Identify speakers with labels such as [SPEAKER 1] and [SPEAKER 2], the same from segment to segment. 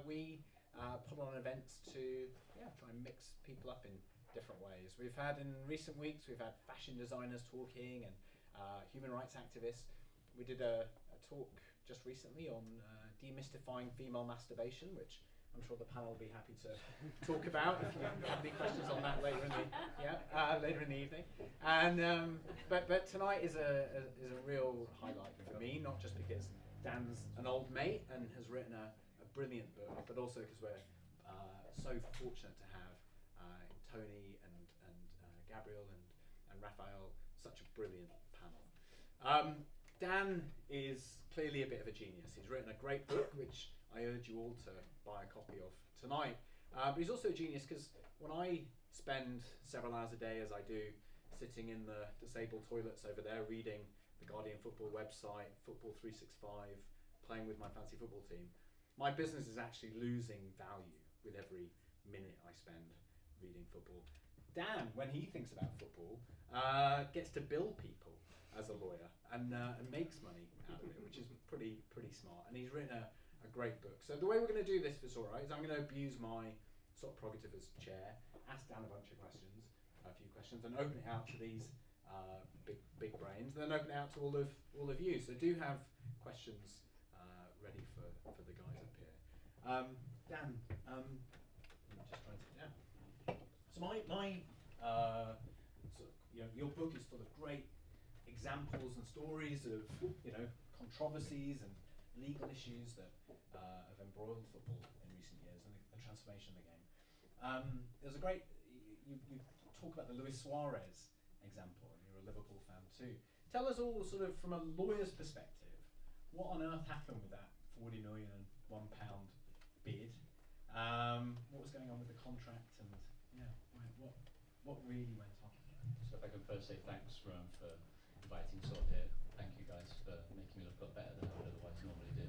[SPEAKER 1] we put on events to try and mix people up in different ways. We've had in recent weeks, we've had fashion designers talking and human rights activists. We did a talk just recently on demystifying female masturbation, which I'm sure the panel will be happy to talk about if you have any questions on that later in the evening. And but tonight is a real highlight for me, not just because Dan's an old mate and has written a brilliant book, but also because we're so fortunate to have Tony and Gabriele and Raphael, such a brilliant panel. Dan is clearly a bit of a genius. He's written a great book, which I urge you all to buy a copy of tonight. But he's also a genius because when I spend several hours a day, as I do, sitting in the disabled toilets over there, reading the Guardian Football website, Football 365, playing with my fancy football team, my business is actually losing value with every minute I spend reading football. Dan, when he thinks about football, gets to bill people as a lawyer and makes money out of it, which is pretty smart. And he's written a great book. So the way we're going to do this, if it's all right, is I'm going to abuse my sort of prerogative as chair, ask Dan a few questions, and open it out to these big brains, and then open it out to all of you. So do have questions ready for the guys up here. Dan, let me just try and sit down. So my your book is full of great examples and stories of controversies and legal issues that have embroiled football in recent years and the transformation of the game. There's a great you talk about the Luis Suarez example, and you're a Liverpool fan too. Tell us all, sort of from a lawyer's perspective, what on earth happened with that £40 million and £1 bid? What was going on with the contract, and what really went on?
[SPEAKER 2] So if I can first say thanks, Rohan, for inviting us all here. Thank you guys for making me look a lot better than I would otherwise normally do.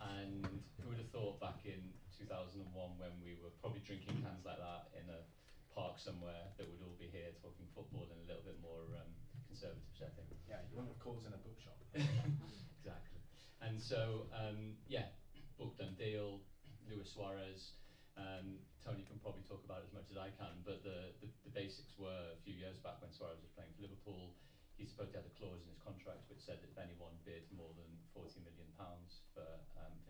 [SPEAKER 2] And who would have thought back in 2001, when we were probably drinking cans like that in a park somewhere, that we'd all be here talking football in a little bit more conservative setting.
[SPEAKER 1] Yeah, you wouldn't have caught us in a bookshop.
[SPEAKER 2] Exactly. And so, book done deal, Luis Suarez. Tony can probably talk about it as much as I can, but the basics were, a few years back when Suarez was playing for Liverpool, he supposedly had a clause in his contract which said that if anyone bid more than £40 million for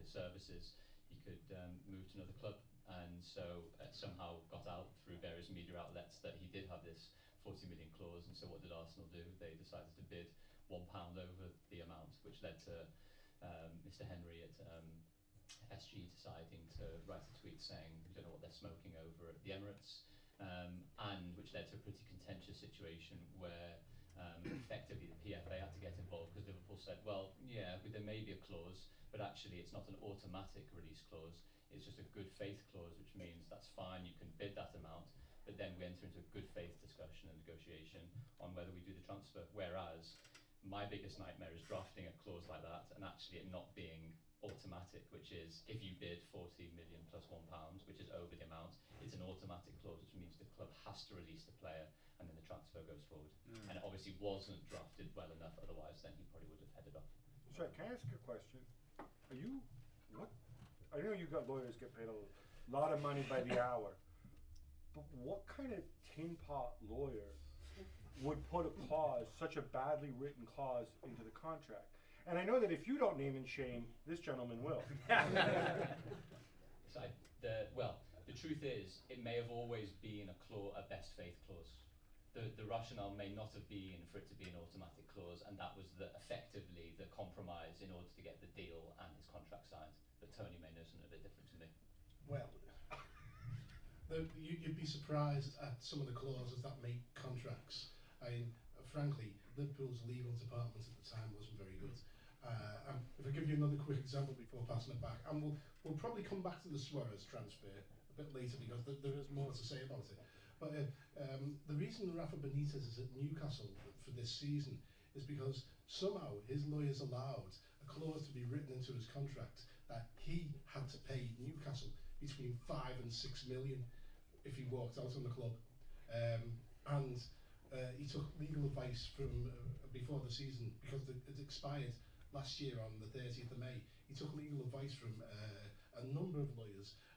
[SPEAKER 2] his services, he could move to another club. And so somehow got out through various media outlets that he did have this 40 million clause. And so what did Arsenal do? They decided to bid £1 over the amount, which led to Mr. Henry at SG deciding to write a tweet saying we don't know what they're smoking over at the Emirates, and which led to a pretty contentious situation where effectively the PFA had to get involved, because Liverpool said, well, yeah, there may be a clause, but actually it's not an automatic release clause, it's just a good faith clause, which means that's fine, you can bid that amount, but then we enter into a good faith discussion and negotiation on whether we do the transfer. Whereas my biggest nightmare is drafting a clause like that and actually it not being automatic, which is if you bid 40 million plus £1, which is over the amount, it's an automatic clause, which means the club has to release the player and then the transfer goes forward. And it obviously wasn't drafted well enough, otherwise then he probably would have headed off.
[SPEAKER 3] Sorry, can I ask a question? I know you got lawyers get paid a lot of money by the hour, but what kind of tin pot lawyer would put a clause, such a badly written clause, into the contract? And I know that if you don't name and shame, this gentleman will.
[SPEAKER 2] So the truth is, it may have always been a best faith clause. The rationale may not have been for it to be an automatic clause, and that was effectively the compromise in order to get the deal and his contract signed. But Tony may know something a bit different to me.
[SPEAKER 4] Well, you'd be surprised at some of the clauses that make contracts. I mean, frankly, Liverpool's legal department at the time wasn't very good. If I give you another quick example before passing it back, and we'll probably come back to the Suarez transfer a bit later, because there is more to say about it. But the reason Rafa Benitez is at Newcastle for this season is because somehow his lawyers allowed a clause to be written into his contract that he had to pay Newcastle between 5 and 6 million if he walked out on the club. And he took legal advice from before the season, because it expired last year on the 30th of May. He took legal advice from a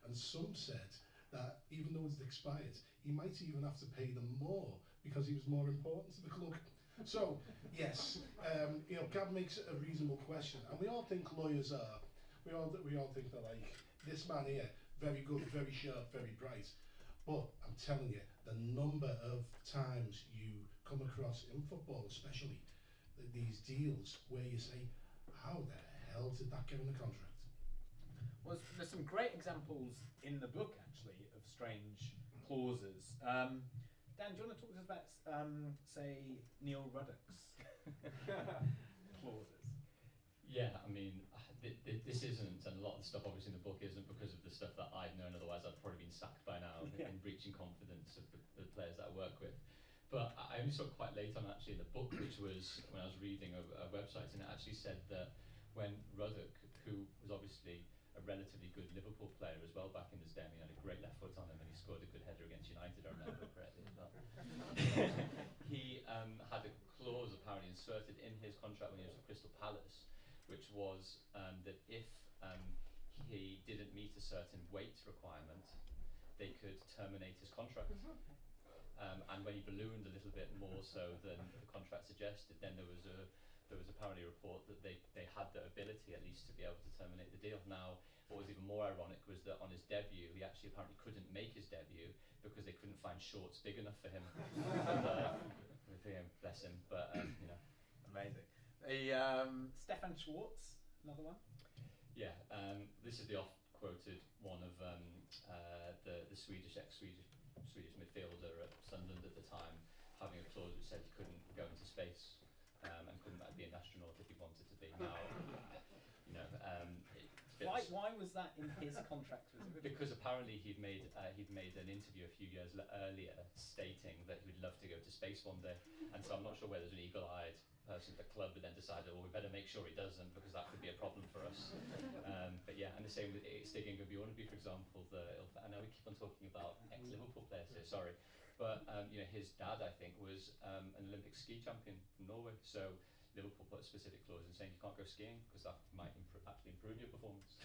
[SPEAKER 4] And some said that even though it's expired, he might even have to pay them more because he was more important to the club. So, yes, Gab makes a reasonable question, and we all think lawyers are. We all think they're like, this man here, very good, very sharp, very bright. But I'm telling you, the number of times you come across in football, especially these deals where you say, how the hell did that get in the contract?
[SPEAKER 1] Well, there's some great examples in the book, actually, of strange clauses. Dan, do you want to talk to us about, say, Neil Ruddock's clauses?
[SPEAKER 2] Yeah, I mean, this isn't, and a lot of the stuff obviously in the book isn't because of the stuff that I've known, otherwise I'd probably been sacked by now in breaching confidence of the players that I work with. But I only saw it quite late on actually in the book, which was when I was reading a website, and it actually said that when Ruddock, who was obviously a relatively good Liverpool player as well back in his day, he had a great left foot on him and he scored a good header against United, I remember correctly as well. He had a clause apparently inserted in his contract when he was at Crystal Palace, which was that if he didn't meet a certain weight requirement, they could terminate his contract. And when he ballooned a little bit more so than the contract suggested, then there was apparently a report that they had the ability at least to be able to terminate the deal. Now, what was even more ironic was that on his debut, he actually apparently couldn't make his debut because they couldn't find shorts big enough for him. Bless him, but
[SPEAKER 1] Amazing. Stefan Schwartz, another one.
[SPEAKER 2] Yeah, this is the oft-quoted one of the Swedish midfielder at Sunderland at the time, having a clause which said he couldn't go into space and couldn't be an astronaut if he wanted to be. Now,
[SPEAKER 1] why was that in his contract?
[SPEAKER 2] Because apparently he'd made an interview a few years earlier stating that he would love to go to space one day, and so I'm not sure whether there's an eagle-eyed person at the club who then decided, well, we better make sure he doesn't because that could be a problem for us. But yeah, and the same with Stig Inge Bjorneby, for example. I know we keep on talking about ex-Liverpool players here, sorry, but his dad, I think, was an Olympic ski champion from Norway, so Liverpool put a specific clause in saying you can't go skiing because that might actually improve your performance.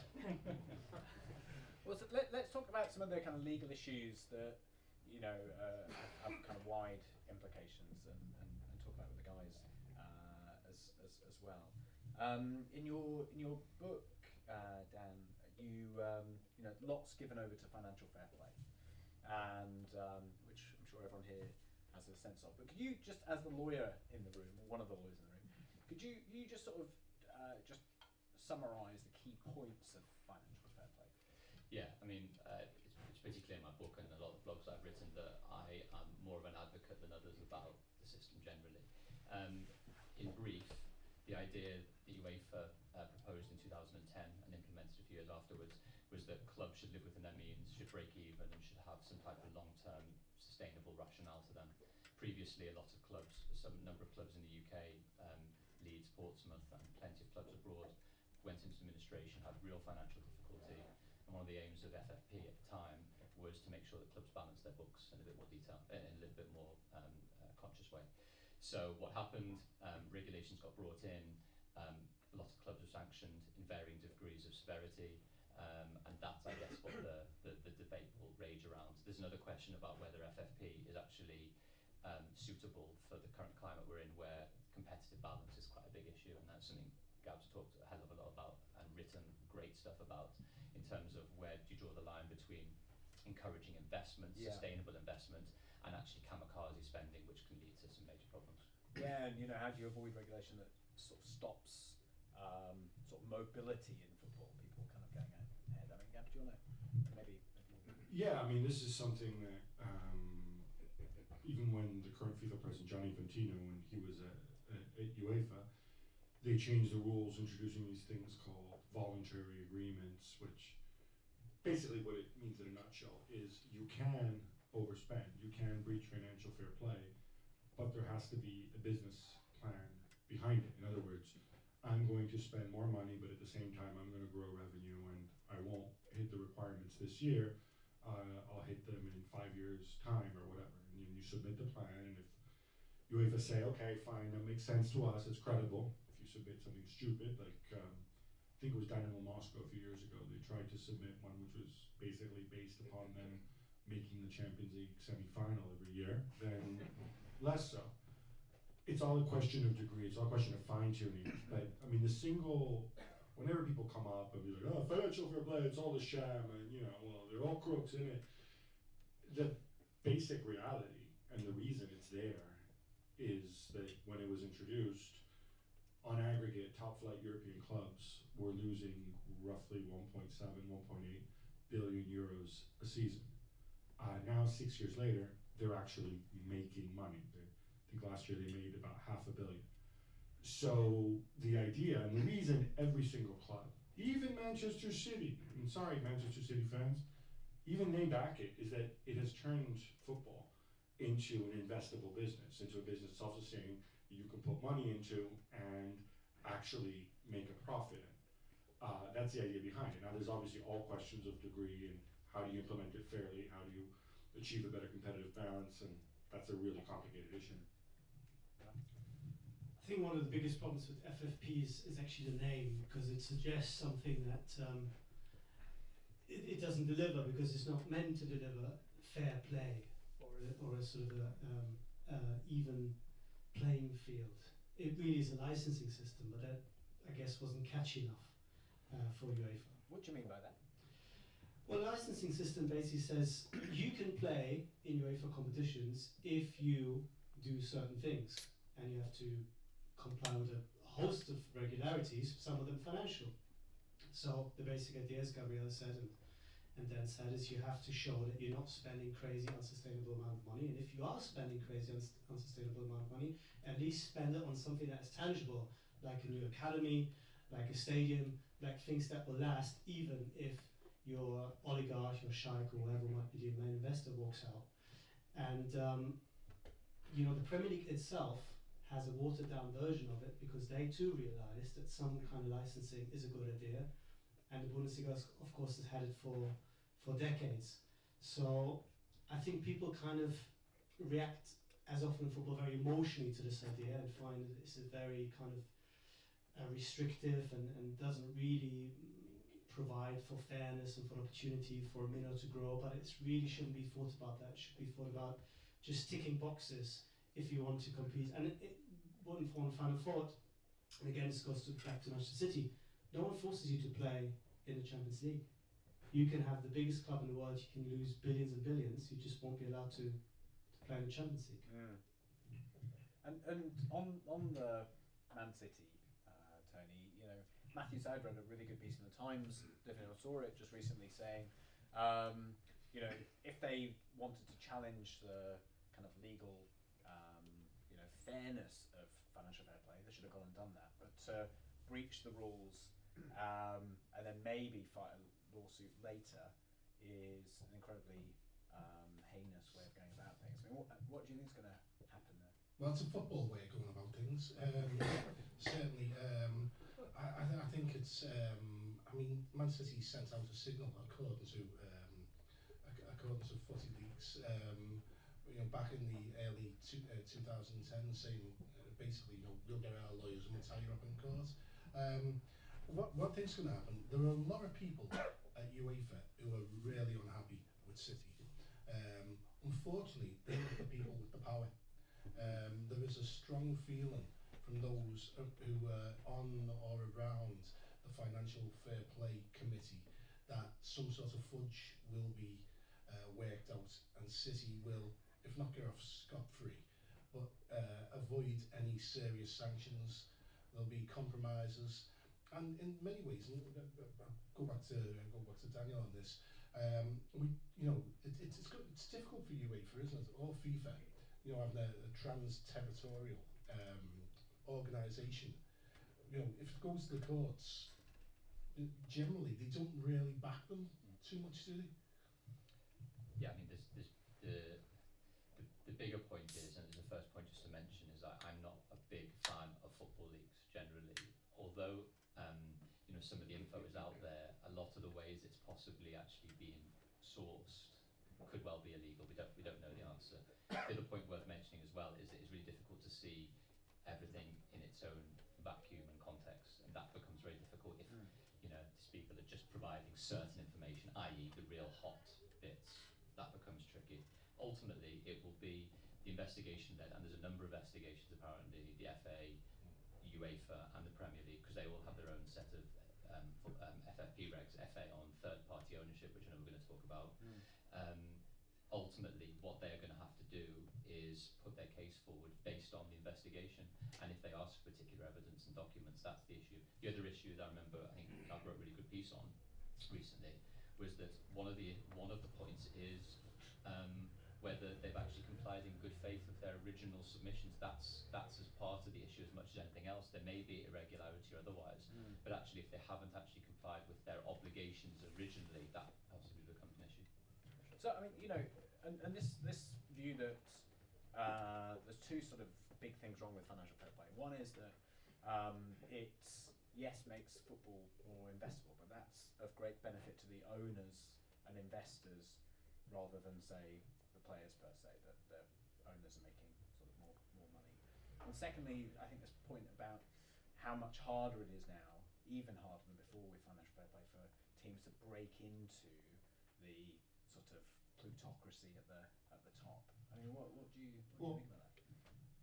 [SPEAKER 1] Well, so let's talk about some of the kind of legal issues that have kind of wide implications, and talk about with the guys as well. In your book, Dan, you lots given over to financial fair play, and which I'm sure everyone here has a sense of. But could you just, as the lawyer in the room, or one of the lawyers in the room, could you just sort of just summarise the key points of financial fair play?
[SPEAKER 2] Yeah, I mean, it's pretty clear in my book and a lot of blogs I've written that I am more of an advocate than others about the system generally. In brief, the idea that UEFA proposed in 2010 and implemented a few years afterwards was that clubs should live within their means, should break even, and should have some type of long-term sustainable rationale to them. Previously, a lot of clubs, some number of clubs in the UK, Leeds, Portsmouth, and plenty of clubs abroad, went into administration, had real financial difficulty, and one of the aims of FFP at the time was to make sure that clubs balanced their books in a bit more detail, in a little bit more conscious way. So what happened, regulations got brought in, a lot of clubs were sanctioned in varying degrees of severity, and that's, I guess, what the debate will rage around. There's another question about whether FFP is actually suitable for the current climate we're in, where competitive balance is quite a big issue, and that's something Gab's talked a hell of a lot about and written great stuff about in terms of where do you draw the line between encouraging investment, sustainable investment, and actually kamikaze spending, which can lead to some major problems.
[SPEAKER 1] Yeah, and how do you avoid regulation that sort of stops sort of mobility in football, people kind of going ahead? I mean, Gab, do you want to maybe?
[SPEAKER 3] Yeah, I mean, this is something that even when the current FIFA president, Gianni Infantino, when he was at UEFA, they changed the rules, introducing these things called voluntary agreements, which basically what it means in a nutshell is you can overspend, you can breach financial fair play, but there has to be a business plan behind it. In other words, I'm going to spend more money, but at the same time I'm going to grow revenue, and I won't hit the requirements this year. I'll hit them in 5 years' time or whatever. And you submit the plan, and if UEFA say, okay, fine, that makes sense to us, it's credible. If you submit something stupid, like
[SPEAKER 5] think it was Dynamo Moscow a few years ago. They tried to submit one which was basically based upon them making the Champions League semi-final every year, then less so. It's all a question of degree, it's all a question of fine-tuning. But I mean, whenever people come up and be like, oh, financial fair play, it's all a sham, and well, they're all crooks in it. The basic reality and the reason it's there is that when it was introduced, on aggregate, top flight European clubs were losing roughly 1.7, 1.8 billion euros a season. Now, 6 years later, they're actually making money. I think last year they made about $500 million. So the idea and the reason every single club, even Manchester City, I'm sorry Manchester City fans, even they back it, is that it has turned football into an investable business, into a business self-sustaining that you can put money into and actually make a profit in. That's the idea behind it. Now there's obviously all questions of degree and how do you implement it fairly, how do you achieve a better competitive balance, and that's a really complicated issue.
[SPEAKER 6] I think one of the biggest problems with FFPs is actually the name, because it suggests something that it doesn't deliver, because it's not meant to deliver fair play or a sort of a even playing field. It really is a licensing system, but that, I guess, wasn't catchy enough for UEFA.
[SPEAKER 1] What do you mean by that?
[SPEAKER 6] Well, the licensing system basically says you can play in UEFA competitions if you do certain things, and you have to comply with a host of regularities, some of them financial. So the basic idea, as Gabriele said and Dan said, is you have to show that you're not spending crazy, unsustainable amount of money, and if you are spending crazy, unsustainable amount of money, at least spend it on something that is tangible, like a new academy, like a stadium, like things that will last, even if your oligarch or sheikh or whoever might be the main investor walks out. And the Premier League itself has a watered down version of it, because they too realised that some kind of licensing is a good idea, and the Bundesliga, of course, has had it for decades. So I think people kind of react, as often in football, very emotionally to this idea and find that it's a very kind of restrictive and doesn't really provide for fairness and for opportunity for a minnow to grow, but it really shouldn't be thought about that. It should be thought about just ticking boxes if you want to compete. And one final thought, and again this goes back to Manchester City, no one forces you to play in the Champions League. You can have the biggest club in the world, you can lose billions and billions, you just won't be allowed to play in the Champions League.
[SPEAKER 1] And on the Man City, Tony, Matthew Saad wrote a really good piece in the Times, definitely saw it just recently, saying, if they wanted to challenge the kind of legal, fairness of financial fair play, they should have gone and done that. But to breach the rules and then maybe fight a lawsuit later is an incredibly heinous way of going about things. I mean, what do you think is going to happen there?
[SPEAKER 4] Well, it's a football way of going about things. Certainly, I think it's. Man City sent out a signal according to footy leaks. Back in the early 2010, saying basically, we'll get our lawyers and we'll tie you up in court. What thinks going to happen? There are a lot of people at UEFA who are really unhappy with City. Unfortunately, they're not the people with the power. There is a strong feeling from those who are on or around the Financial Fair Play Committee that some sort of fudge will be worked out, and City will, if not get off scot-free, but avoid any serious sanctions. There'll be compromises, and in many ways, and go back to Daniel on this. It's difficult for UEFA, isn't it, or FIFA, having a trans-territorial organisation. If it goes to the courts, generally they don't really back them too much, do they?
[SPEAKER 2] Yeah, I mean, the bigger point is, and the first point just to mention, is that I'm not a big fan of football leagues generally. Although some of the info is out there, a lot of the ways it's possibly actually being sourced could well be illegal. We don't know the answer. The other point worth mentioning as well is that it's really difficult to see everything in its own vacuum and context, and that becomes very difficult if speak, or they're just providing certain information, i.e. the real hot bits, that becomes tricky. Ultimately, it will be the investigation led, and there's a number of investigations apparently, the FA, UEFA and the Premier League, because they all have their own set of FFP regs, FA on third party ownership, which I know we're going to talk about. Ultimately, what they're going to have to do is put their case forward based on the investigation, and if they ask for particular evidence and documents, that's the issue. The other issue that I remember, I think I wrote a really good piece on recently, was that one of the points is whether they've actually complied in good faith with their original submissions. That's as part of the issue as much as anything else. There may be irregularity or otherwise, but actually if they haven't actually complied with their obligations originally, that possibly becomes an issue.
[SPEAKER 1] So I mean, you know, and this view that there's two sort of big things wrong with financial fair play. One is that it makes football more investable, but that's of great benefit to the owners and investors rather than say the players per se. That the owners are making sort of more money. And secondly, I think this point about how much harder it is now, even harder than before with financial fair play, for teams to break into the sort of plutocracy at the top. I mean, what do you think about that?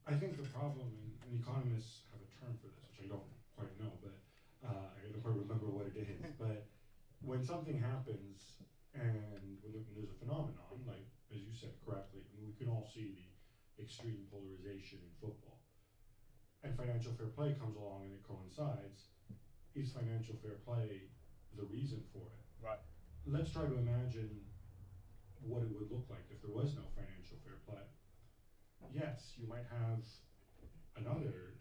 [SPEAKER 5] I think the problem, and economists have a term for this, which I don't quite know, but I don't quite remember what it is. But when something happens and when there's a phenomenon, like as you said correctly, I mean, we can all see the extreme polarization in football, and financial fair play comes along and it coincides. Is financial fair play the reason for it?
[SPEAKER 1] Right.
[SPEAKER 5] Let's try to imagine what it would look like if there was no financial fair play. Yes, you might have another,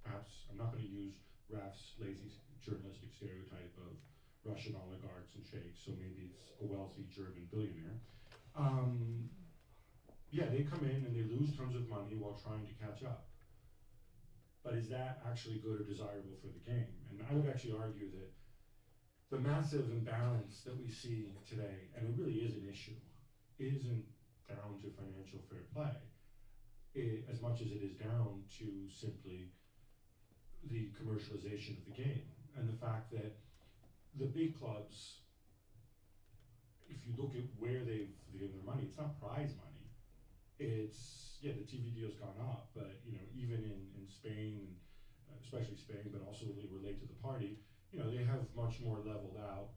[SPEAKER 5] perhaps, I'm not going to use Raf's lazy journalistic stereotype of Russian oligarchs and sheikhs, so maybe it's a wealthy German billionaire. Yeah, they come in and they lose tons of money while trying to catch up. But is that actually good or desirable for the game? And I would actually argue that the massive imbalance that we see today, and it really is an issue, isn't down to financial fair play, as much as it is down to simply the commercialization of the game. And the fact that the big clubs, if you look at where they've given their money, it's not prize money. It's, yeah, the TV deal's gone up, but you know, even in Spain, especially Spain, but also really relate to the party, you know, they have much more leveled out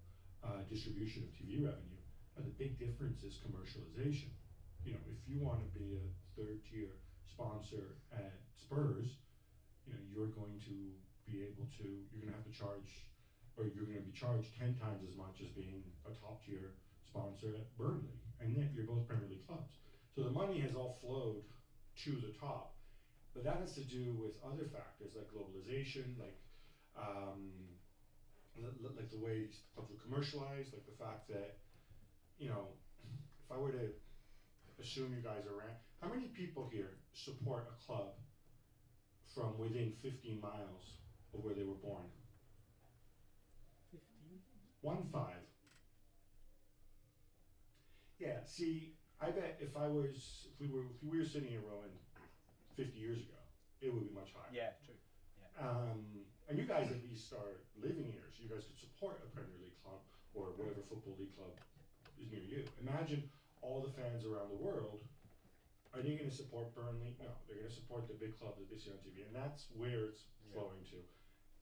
[SPEAKER 5] distribution of TV revenue. And the big difference is commercialization. You know, if you want to be a third tier sponsor at Spurs, you know, you're going to have to charge, or you're going to be charged 10 times as much as being a top tier sponsor at Burnley. And yet you're both Premier League clubs. So the money has all flowed to the top, but that has to do with other factors like globalization, like the way these clubs were commercialized, like the fact that, you know, if I were to assume you guys are how many people here support a club from within 15 miles of where they were born?
[SPEAKER 6] 15?
[SPEAKER 5] 1-5. Yeah, see, I bet if we were sitting here, Rohan, 50 years ago, it would be much higher.
[SPEAKER 1] Yeah, true. Yeah.
[SPEAKER 5] And you guys at least are living here, so you guys could support a Premier League club or whatever football league club is near you. Imagine all the fans around the world. Are they going to support Burnley? No, they're going to support the big clubs that they see on TV, and that's where it's flowing to.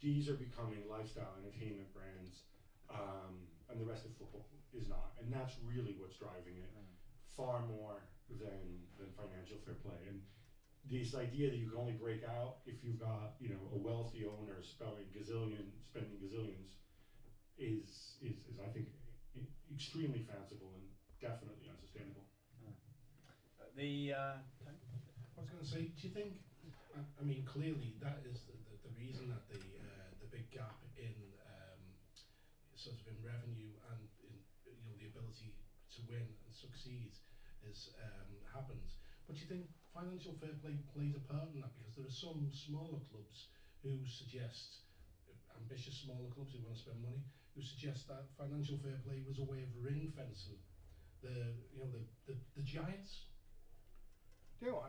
[SPEAKER 5] These are becoming lifestyle entertainment brands, and the rest of football is not, and that's really what's driving it far more than financial fair play. And this idea that you can only break out if you've got, you know, a wealthy owner spending gazillions is I think extremely fanciful and definitely unsustainable.
[SPEAKER 4] I was going to say, do you think? I mean, clearly that is the reason that the big gap in sort of in revenue and in, you know, the ability to win and succeed is happens. But do you think financial fair play plays a part in that? Because there are some smaller clubs who suggest, ambitious smaller clubs who want to spend money, who suggest that financial fair play was a way of ring fencing the giants.
[SPEAKER 5] You know,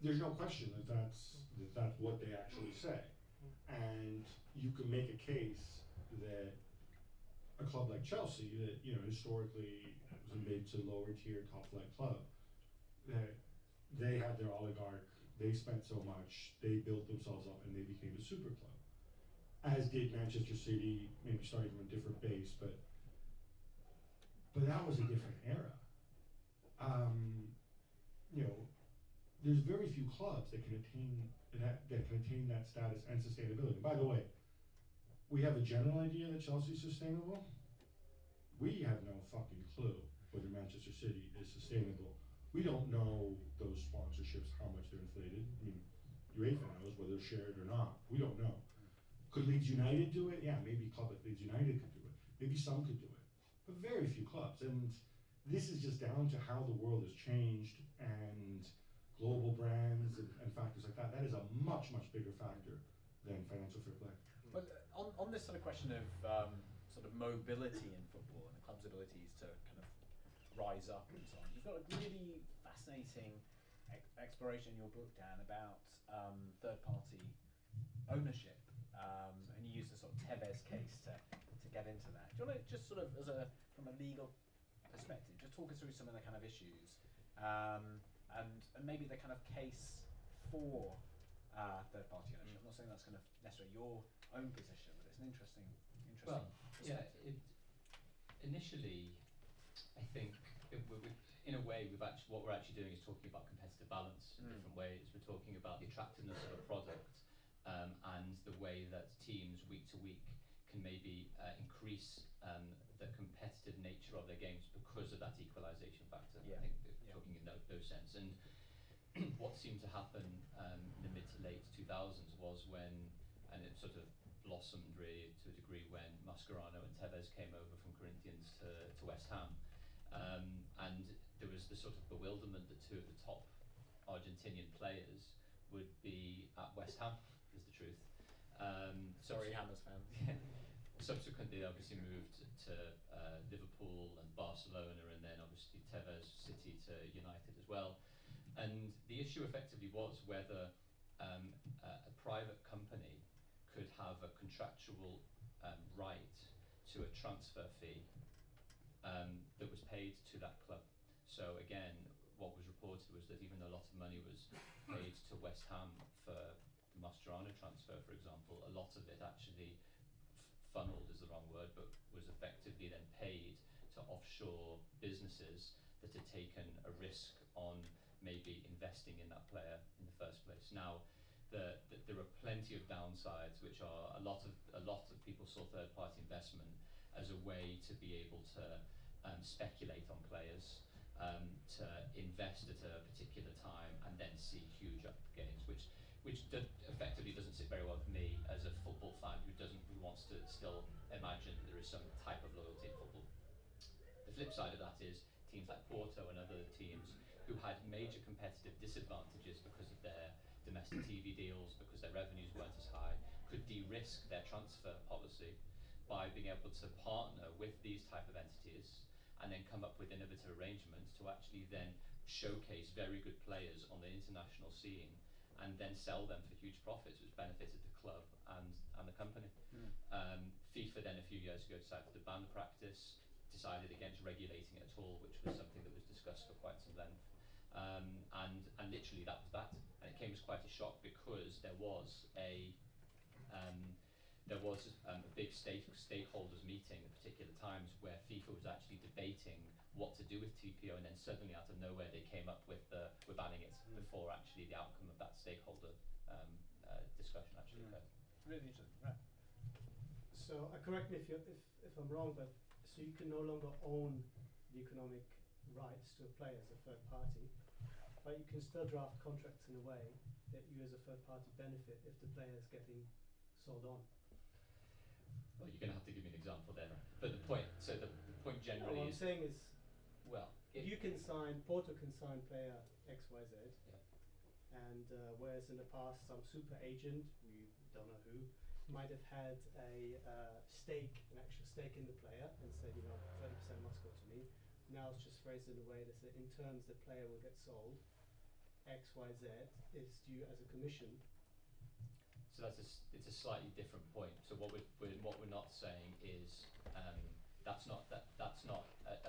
[SPEAKER 5] there's no question that's what they actually say, and you can make a case that a club like Chelsea, that historically was a mid to lower tier top flight club, that they had their oligarch, they spent so much, they built themselves up, and they became a super club. As did Manchester City, maybe starting from a different base, but that was a different era. There's very few clubs that can attain that status and sustainability. By the way, we have a general idea that Chelsea's sustainable. We have no fucking clue whether Manchester City is sustainable. We don't know those sponsorships, how much they're inflated. I mean, UEFA knows whether they're shared or not. We don't know. Could Leeds United do it? Yeah, maybe a club like Leeds United could do it. Maybe some could do it. But very few clubs. And this is just down to how the world has changed and global brands and factors like that. That is a much, much bigger factor than financial fair play.
[SPEAKER 1] But on this sort of question of sort of mobility in football and the club's abilities to kind of rise up and so on, you've got a really fascinating exploration in your book, Dan, about third-party ownership, and you use the sort of Tevez case to get into that. Do you want to just sort of, from a legal perspective, just talk us through some of the kind of issues, and maybe the kind of case for third-party ownership? I'm not saying that's kind of necessarily your own position, but it's an interesting
[SPEAKER 2] Well, yeah,
[SPEAKER 1] perspective.
[SPEAKER 2] initially, I think in a way, what we're actually doing is talking about competitive balance in different ways. We're talking about the attractiveness of a product, and the way that teams week to week can maybe increase the competitive nature of their games because of that equalisation factor.
[SPEAKER 1] Yeah.
[SPEAKER 2] I think talking in those sense. And what seemed to happen in the mid to late 2000s was when, and it sort of blossomed really to a degree when Mascherano and Tevez came over from Corinthians to West Ham, and there was the sort of bewilderment that two of the top Argentinian players would be at West Ham, is the truth.
[SPEAKER 1] Sorry, Hammers fans.
[SPEAKER 2] Subsequently, they obviously moved to Liverpool and Barcelona, and then obviously Tevez City to United as well. And the issue effectively was whether a private company could have a contractual right to a transfer fee that was paid to that club. So again, what was reported was that even though a lot of money was paid to West Ham for the Mascherano transfer, for example, a lot of it actually funneled is the wrong word, but was effectively then paid to offshore businesses that had taken a risk on maybe investing in that player in the first place. Now, there are plenty of downsides, which are a lot of people saw third-party investment as a way to be able to speculate on players, to invest at a particular time and then see huge up gains, which effectively doesn't sit very well with me as a football fan who wants to still imagine that there is some type of loyalty in football. The flip side of that is teams like Porto and other teams who had major competitive disadvantages because of their domestic TV deals, because their revenues weren't as high, could de-risk their transfer policy by being able to partner with these type of entities and then come up with innovative arrangements to actually then showcase very good players on the international scene and then sell them for huge profits, which benefited the club and the company. FIFA then a few years ago decided to ban the practice, decided against regulating it at all, which was something that was discussed for quite some length. And literally that was that. And it came as quite a shock because there was a big stakeholders meeting at particular times where FIFA was actually debating what to do with TPO, and then suddenly out of nowhere they came up with we're banning it before actually the outcome of that stakeholder discussion actually occurred.
[SPEAKER 1] Really interesting, right?
[SPEAKER 6] So correct me if I'm wrong, but so you can no longer own the economic rights to a player as a third party, but you can still draft contracts in a way that you as a third party benefit if the player is getting sold on.
[SPEAKER 2] Well, you're going to have to give me an example then. But the point generally
[SPEAKER 6] what I'm
[SPEAKER 2] is,
[SPEAKER 6] saying is,
[SPEAKER 2] well,
[SPEAKER 6] you can sign, Porto can sign player XYZ,
[SPEAKER 2] yeah.
[SPEAKER 6] and whereas in the past some super agent, we don't know who, might have had an actual stake in the player and said, 30% must go to me. Now it's just phrased in a way that says, in terms the player will get sold, XYZ is due as a commission.
[SPEAKER 2] So it's a slightly different point. So what we're not saying is that's not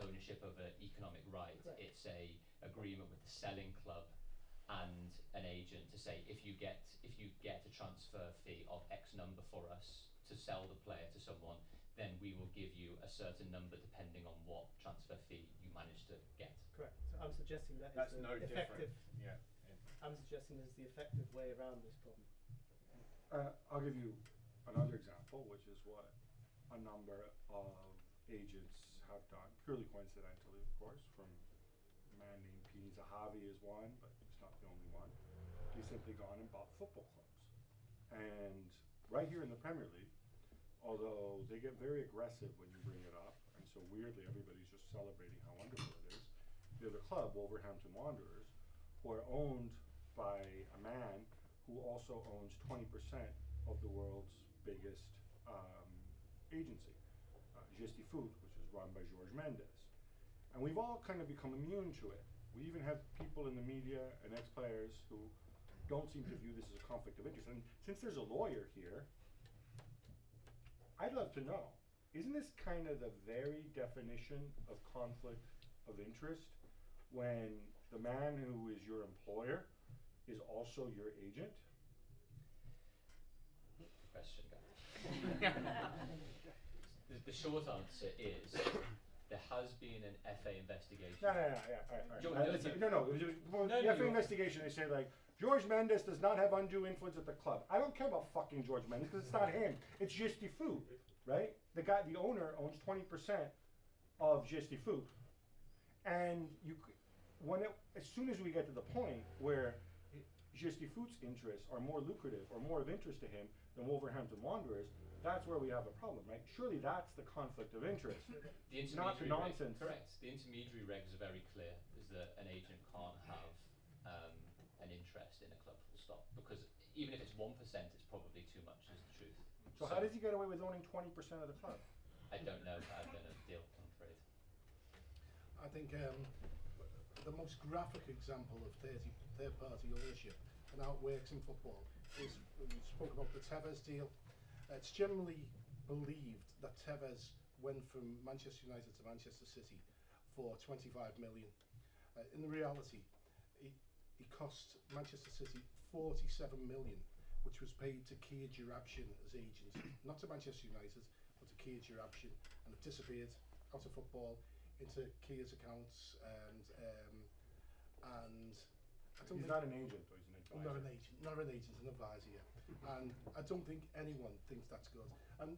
[SPEAKER 2] ownership of an economic right.
[SPEAKER 6] Correct.
[SPEAKER 2] It's a agreement with the selling club and an agent to say if you get a transfer fee of X number for us to sell the player to someone, then we will give you a certain number depending on what transfer fee you manage to get.
[SPEAKER 6] Correct. So I'm suggesting that
[SPEAKER 1] That's
[SPEAKER 6] is the
[SPEAKER 1] no
[SPEAKER 6] effective.
[SPEAKER 1] different. Yeah.
[SPEAKER 6] I'm suggesting this is the effective way around this problem.
[SPEAKER 3] I'll give you another example, which is what a number of agents have done, purely coincidentally, of course, from a man named Pini Zahavi is one, but he's not the only one. He's simply gone and bought football clubs. And right here in the Premier League, although they get very aggressive when you bring it up, and so weirdly everybody's just celebrating how wonderful it is, the other club, Wolverhampton Wanderers, who are owned by a man who also owns 20% of the world's biggest agency, Gesti Food, which is run by Jorge Mendes. And we've all kind of become immune to it. We even have people in the media and ex-players who don't seem to view this as a conflict of interest. And since there's a lawyer here, I'd love to know, isn't this kind of the very definition of conflict of interest when the man who is your employer is also your agent?
[SPEAKER 2] Question, guys. The short answer is there has been an FA investigation.
[SPEAKER 3] No, yeah, all right.
[SPEAKER 2] George,
[SPEAKER 3] No. The FA investigation, they say like, Jorge Mendes does not have undue influence at the club. I don't care about fucking Jorge Mendes because it's not him. It's Gesti Food, right? The owner owns 20% of Gesti Food, and as soon as we get to the point where Gesti Food's interests are more lucrative or more of interest to him than Wolverhampton Wanderers, that's where we have a problem, right? Surely that's the conflict of interest, not the nonsense.
[SPEAKER 2] Correct. The intermediary regs are very clear, is that an agent can't have an interest in a club full stop, because even if it's 1%, it's probably too much, is the truth.
[SPEAKER 3] So how does he get away with owning 20% of the club?
[SPEAKER 2] I don't know, but I've done a deal, I'm afraid.
[SPEAKER 4] I think the most graphic example of third-party ownership and how it works in football is, we spoke about the Tevez deal. It's generally believed that Tevez went from Manchester United to Manchester City for 25 million. In reality, he cost Manchester City 47 million, which was paid to Geey as agent, not to Manchester United, but to Geey, and it disappeared out of football into Geey's accounts, and I don't
[SPEAKER 3] He's
[SPEAKER 4] think
[SPEAKER 3] not an agent, though, he's an advisor.
[SPEAKER 4] not an agent, an advisor, yeah. And I don't think anyone thinks that's good. And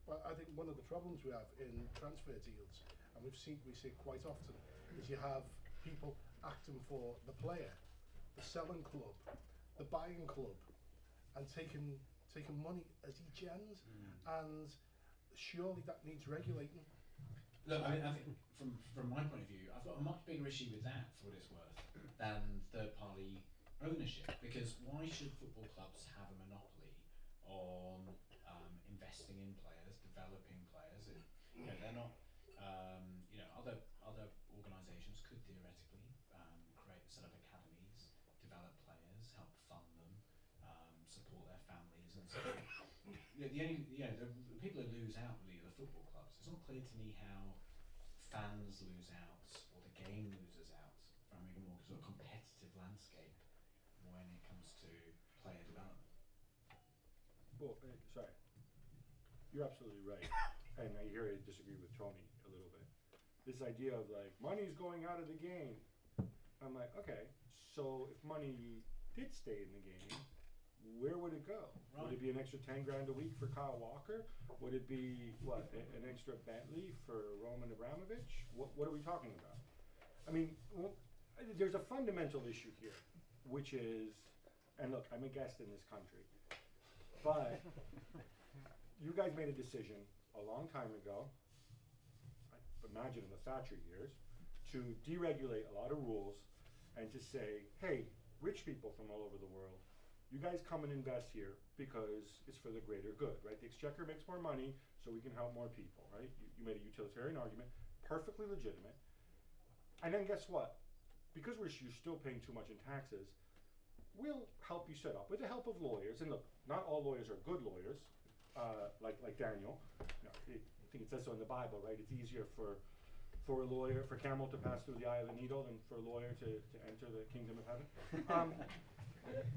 [SPEAKER 4] well, I think one of the problems we have in transfer deals, and we see it quite often, is you have people acting for the player, the selling club, the buying club, and taking money as each end. And surely that needs regulating.
[SPEAKER 7] Look, I think from my point of view, I've got a much bigger issue with that, for what it's worth, than third-party ownership. Because why should football clubs have a monopoly on investing in players, developing players? They're not. Other organisations could theoretically set up academies, develop players, help fund them, support their families, and so. The people who lose out really are the football clubs. It's not clear to me how fans lose out or the game loses out from a more sort of competitive landscape when it comes to player development.
[SPEAKER 3] Well, sorry. You're absolutely right. And I hear I disagree with Tony a little bit. This idea of like, money's going out of the game. I'm like, okay, so if money did stay in the game, where would it go?
[SPEAKER 7] Right.
[SPEAKER 3] Would it be an extra 10 grand a week for Kyle Walker? Would it be, an extra Bentley for Roman Abramovich? What are we talking about? I mean, there's a fundamental issue here, which is, and look, I'm a guest in this country, but you guys made a decision a long time ago, I imagine in the Thatcher years, to deregulate a lot of rules and to say, hey, rich people from all over the world, you guys come and invest here because it's for the greater good, right? The exchequer makes more money so we can help more people, right? You made a utilitarian argument, perfectly legitimate. And then guess what? Because you're still paying too much in taxes, we'll help you set up with the help of lawyers. And look, Not all lawyers are good lawyers, like Daniel. No, I think it says so in the Bible, right? It's easier for a lawyer, for camel to pass through the eye of the needle than for a lawyer to enter the kingdom of heaven.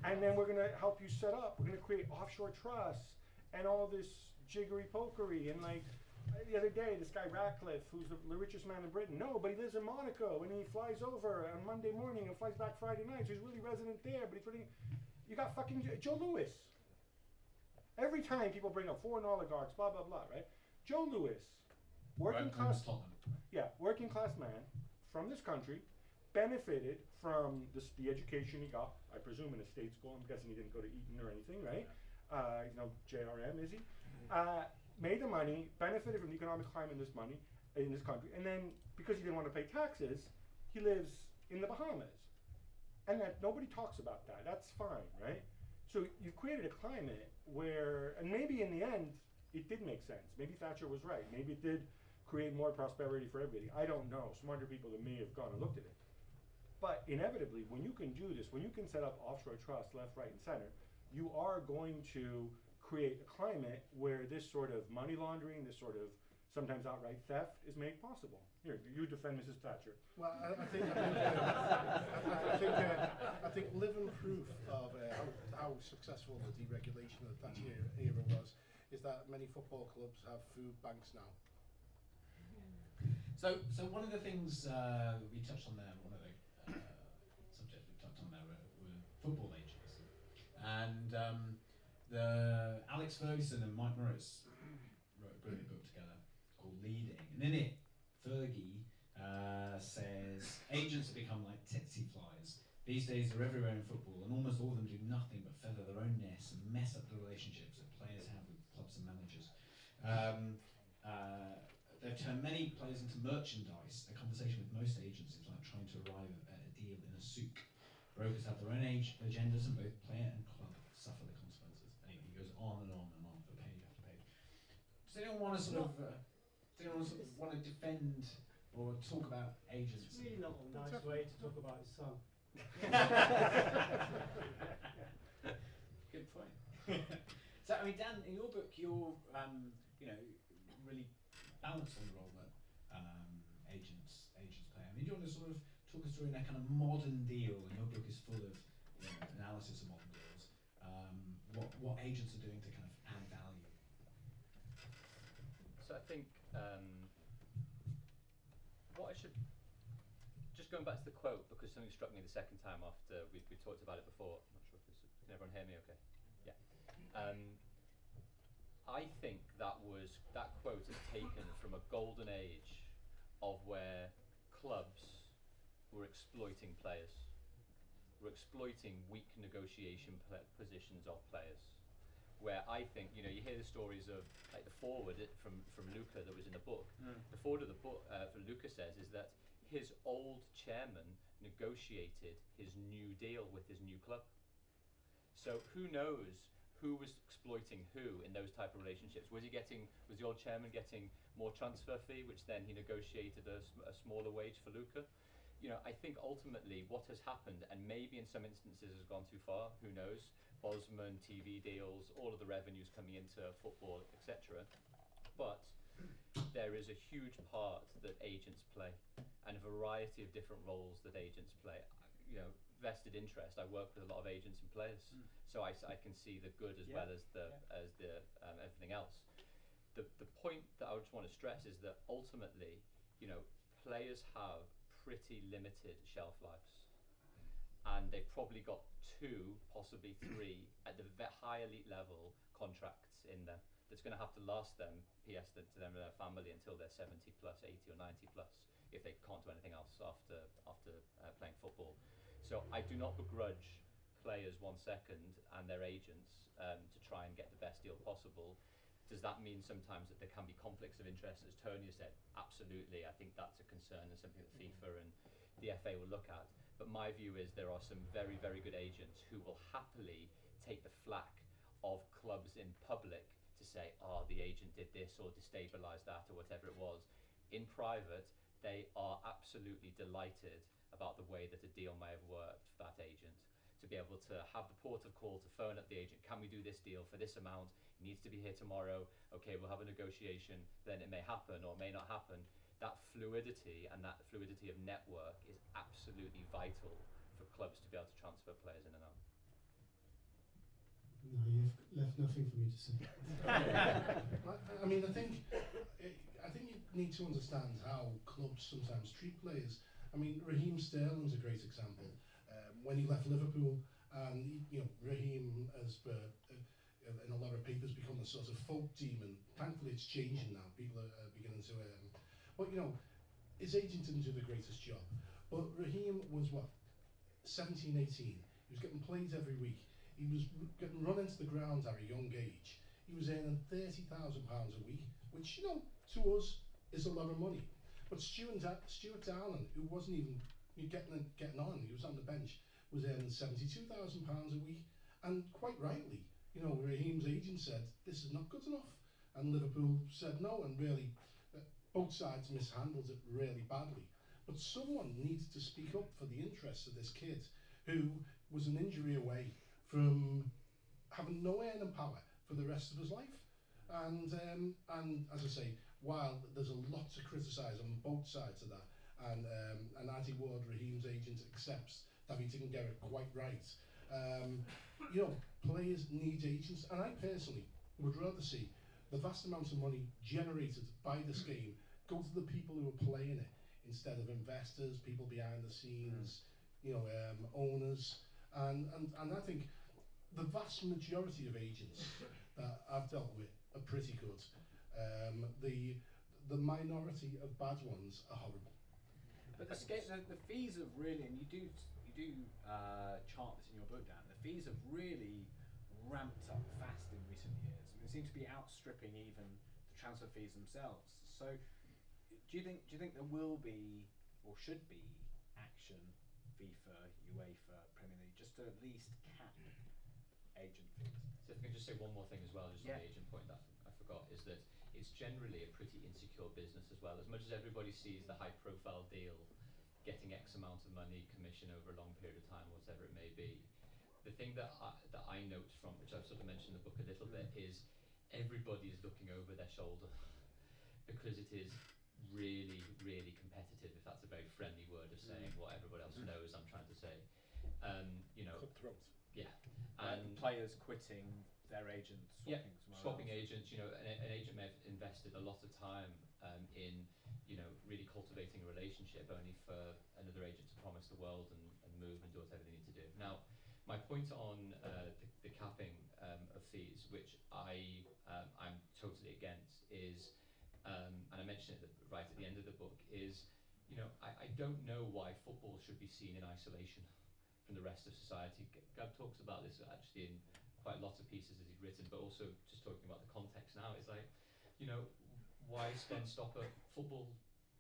[SPEAKER 3] And then we're going to help you set up. We're going to create offshore trusts and all this jiggery pokery. And like the other day, this guy Ratcliffe, who's the richest man in Britain, no, but he lives in Monaco and he flies over on Monday morning and flies back Friday night. So he's really resident there, but he's really. You got fucking Joe Louis. Every time people bring up foreign oligarchs, blah blah blah, right? Joe Louis, working class man from this country, benefited from the education he got. I presume in a state school. I'm guessing he didn't go to Eton or anything, right? JRM, is he? Made the money, benefited from the economic climate in this country, and then because he didn't want to pay taxes, he lives in the Bahamas, and that nobody talks about that. That's fine, right? So you've created a climate where, and maybe in the end, it did make sense. Maybe Thatcher was right. Maybe it did create more prosperity for everybody. I don't know. Smarter people than me have gone and looked at it. But inevitably, when you can do this, when you can set up offshore trusts left, right, and center, you are going to create a climate where this sort of money laundering, this sort of sometimes outright theft is made possible. Here, you defend Mrs. Thatcher.
[SPEAKER 4] Well, I think living proof of how successful the deregulation of that era was is that many football clubs have food banks now.
[SPEAKER 7] So one of the things we touched on there, one of the subjects we touched on there were football agents, and the Alex Ferguson and Mike Morris wrote a brilliant book together called Leading, and in it, Fergie says agents have become like tsetse flies. These days they're everywhere in football, and almost all of them do nothing but feather their own nests and mess up the relationships that players have with clubs and managers. They've turned many players into merchandise. A conversation with most agents is like trying to arrive at a deal in a souk. Brokers have their own agendas, and both player and club suffer the consequences. And he goes on and on and on for page after page. Does anyone want to want to defend or talk about agents?
[SPEAKER 6] It's really not a nice way to talk about his son.
[SPEAKER 7] Good point. So, I mean, Dan, in your book, you're really balanced on the role that agents play. I mean, do you want to sort of talk us through in a kind of modern deal? And your book is full of analysis of modern deals. What agents are doing to kind of add value.
[SPEAKER 2] So I think what I should just going back to the quote, because something struck me the second time after we talked about it before. I'm not sure if this can everyone hear me okay? Yeah. I think that quote is taken from a golden age of where clubs were exploiting players, were exploiting weak negotiation positions of players. Where I think, you hear the stories of like the forward from Luca that was in the book. The forward of the book for Luca says is that his old chairman negotiated his new deal with his new club. So who knows who was exploiting who in those type of relationships? Was the old chairman getting more transfer fee, which then he negotiated a smaller wage for Luca? I think ultimately what has happened, and maybe in some instances has gone too far, who knows, Bosman, TV deals, all of the revenues coming into football, etc. But there is a huge part that agents play, and a variety of different roles that agents play. Vested interest. I work with a lot of agents and players, so I can see the good as well as the everything else. The point that I just want to stress is that ultimately, players have pretty limited shelf lives, and they've probably got 2, possibly 3 at the high elite level contracts in them that's going to have to last them, to them and their family, until they're 70 plus, 80 or 90 plus, if they can't do anything else after playing football. So I do not begrudge players 1 second and their agents to try and get the best deal possible. Does that mean sometimes that there can be conflicts of interest, as Tony has said? Absolutely. I think that's a concern and something that FIFA and the FA will look at. But my view is there are some very, very good agents who will happily take the flack of clubs in public to say, the agent did this or destabilised that or whatever it was. In private, they are absolutely delighted about the way that a deal may have worked for that agent. to be able to have the port of call to phone up the agent. Can we do this deal for this amount? It needs to be here tomorrow. Okay, we'll have a negotiation. Then it may happen or it may not happen. That fluidity and that fluidity of network is absolutely vital for clubs to be able to transfer players in and out.
[SPEAKER 6] No, you've left nothing for me to say.
[SPEAKER 4] I mean, I think you need to understand how clubs sometimes treat players. I mean, Raheem Sterling's a great example. When he left Liverpool, and Raheem has, in a lot of papers, become a sort of folk demon. Thankfully, it's changing now. People are beginning to, but his agent didn't do the greatest job. But Raheem was 17, 18. He was getting played every week. He was getting run into the ground at a young age. He was earning £30,000 a week, which, to us is a lot of money. But Stuart Dowling, who wasn't even getting on, he was on the bench, was earning £72,000 a week. And quite rightly, Raheem's agent said, this is not good enough. And Liverpool said no, and really, both sides mishandled it really badly. But someone needed to speak up for the interests of this kid, who was an injury away from having no earning power for the rest of his life. And as I say, while there's a lot to criticise on both sides of that, and Addy Ward, Raheem's agent, accepts that he didn't get it quite right. Players need agents, and I personally would rather see the vast amount of money generated by this game go to the people who are playing it, instead of investors, people behind the scenes, owners, and I think the vast majority of agents that I've dealt with are pretty good. The minority of bad ones are horrible.
[SPEAKER 1] But the fees have really, and you do chart this in your book, Dan. The fees have really ramped up fast in recent years. I mean, they seem to be outstripping even the transfer fees themselves. So, do you think there will be or should be action, FIFA, UEFA, Premier League, just to at least cap agent fees?
[SPEAKER 2] So if I can just say one more thing as well, just on the agent point that I forgot, is that it's generally a pretty insecure business as well. As much as everybody sees the high-profile deal, getting X amount of money, commission over a long period of time, whatever it may be, the thing that I note from, which I've sort of mentioned in the book a little bit, is everybody is looking over their shoulder because it is really, really competitive, if that's a very friendly word of saying what everybody else knows I'm trying to say.
[SPEAKER 3] Cutthroats.
[SPEAKER 2] Yeah.
[SPEAKER 1] And players quitting their agents,
[SPEAKER 2] swapping agents. An agent may have invested a lot of time in really cultivating a relationship, only for another agent to promise the world and move and do whatever they need to do. Now, my point on the capping of fees, which I'm totally against, is, and I mentioned it right at the end of the book, is I don't know why football should be seen in isolation from the rest of society. Gab talks about this actually in quite a lot of pieces that he's written, but also just talking about the context now. It's like, why stop at football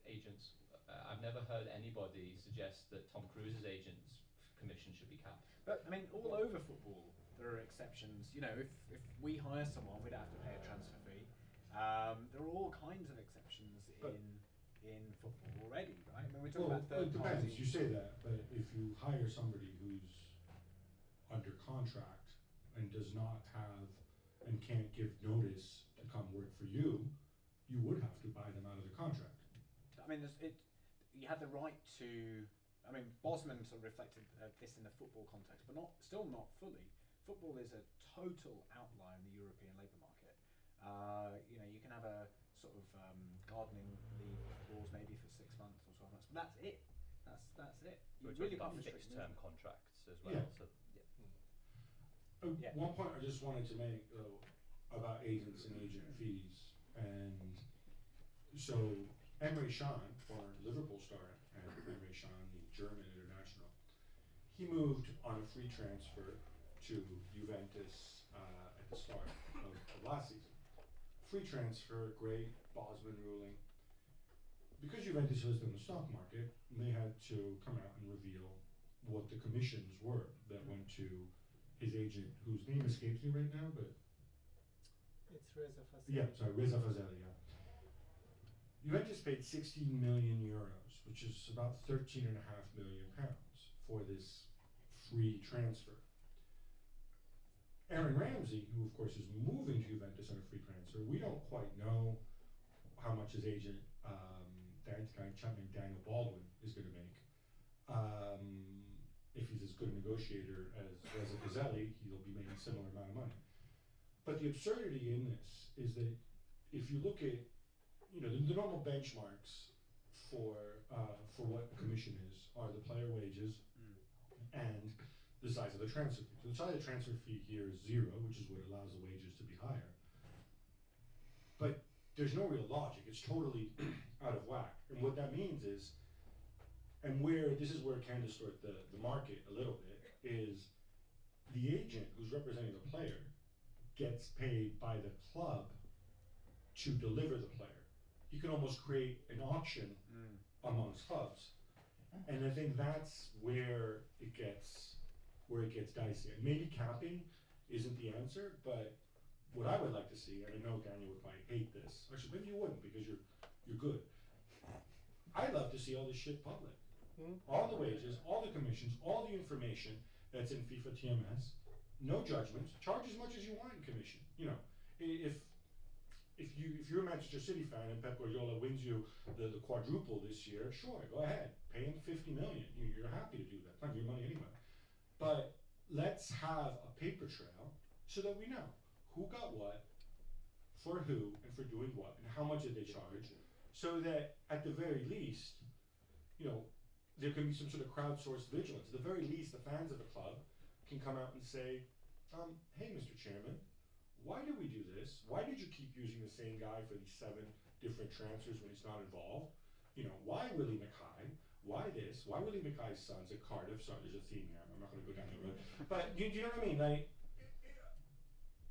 [SPEAKER 2] agents? I've never heard anybody suggest that Tom Cruise's agent's commission should be capped.
[SPEAKER 1] But I mean, all over football there are exceptions. If we hire someone, we'd have to pay a transfer fee. There are all kinds of exceptions in football already, right? I mean, we're talking about third
[SPEAKER 5] it
[SPEAKER 1] party.
[SPEAKER 5] depends. You say that, but if you hire somebody who's under contract and does not have and can't give notice to come work for you, you would have to buy them out of the contract.
[SPEAKER 1] I mean, you have the right to. I mean, Bosman sort of reflected this in the football context, but still not fully. Football is a total outlier in the European labour market. You can have a sort of gardening leave clause maybe for 6 months or 12 months, but that's it. That's it.
[SPEAKER 2] We're
[SPEAKER 1] really
[SPEAKER 2] talking about
[SPEAKER 1] can't restrict
[SPEAKER 2] fixed-term
[SPEAKER 1] movement.
[SPEAKER 2] contracts as well.
[SPEAKER 5] Yeah.
[SPEAKER 2] So,
[SPEAKER 1] Yeah.
[SPEAKER 5] One point I just wanted to make though about agents and agent fees, and so Emre Can, former Liverpool star, and Emre Can, the German international, he moved on a free transfer to Juventus at the start of last season. Free transfer, great, Bosman ruling. Because Juventus was in the stock market, they had to come out and reveal what the commissions were that went to his agent, whose name escapes me right now, but
[SPEAKER 6] It's Reza Fazeli.
[SPEAKER 5] yeah, sorry, Reza Fazeli, yeah. Juventus paid 16 million euros, which is about 13.5 million pounds for this free transfer. Aaron Ramsey, who of course is moving to Juventus on a free transfer, we don't quite know how much his agent, chap named Daniel Baldwin, is going to make. If he's as good a negotiator as Reza Gazzelli, he'll be making a similar amount of money. But the absurdity in this is that if you look at, the normal benchmarks for what a commission is are the player wages and the size of the transfer fee. So the size of the transfer fee here is 0, which is what allows the wages to be higher. But there's no real logic. It's totally out of whack. And what that means is, and this is where it can distort the market a little bit, is the agent who's representing the player gets paid by the club to deliver the player. You can almost create an auction amongst clubs. And I think that's where it gets dicey. And maybe capping isn't the answer, but what I would like to see, and I know Daniel would probably hate this, actually maybe you wouldn't because you're good. I'd love to see all this shit public. All the wages, all the commissions, all the information that's in FIFA TMS, no judgments, charge as much as you want in commission. If you're a Manchester City fan and Pep Guardiola wins you the quadruple this year, sure, go ahead, pay him 50 million. You're happy to do that. It's not your money anyway. But let's have a paper trail so that we know who got what, for who, and for doing what, and how much did they charge, so that at the very least, there can be some sort of crowdsourced vigilance. At the very least, the fans of the club can come out and say, hey, Mr. Chairman, why did we do this? Why did you keep using the same guy for these 7 different transfers when he's not involved? Why Willie Mackay? Why this? Why Willie Mackay's son's at Cardiff? Sorry, there's a theme here. I'm not going to go down the road. But do you know what I mean? Like,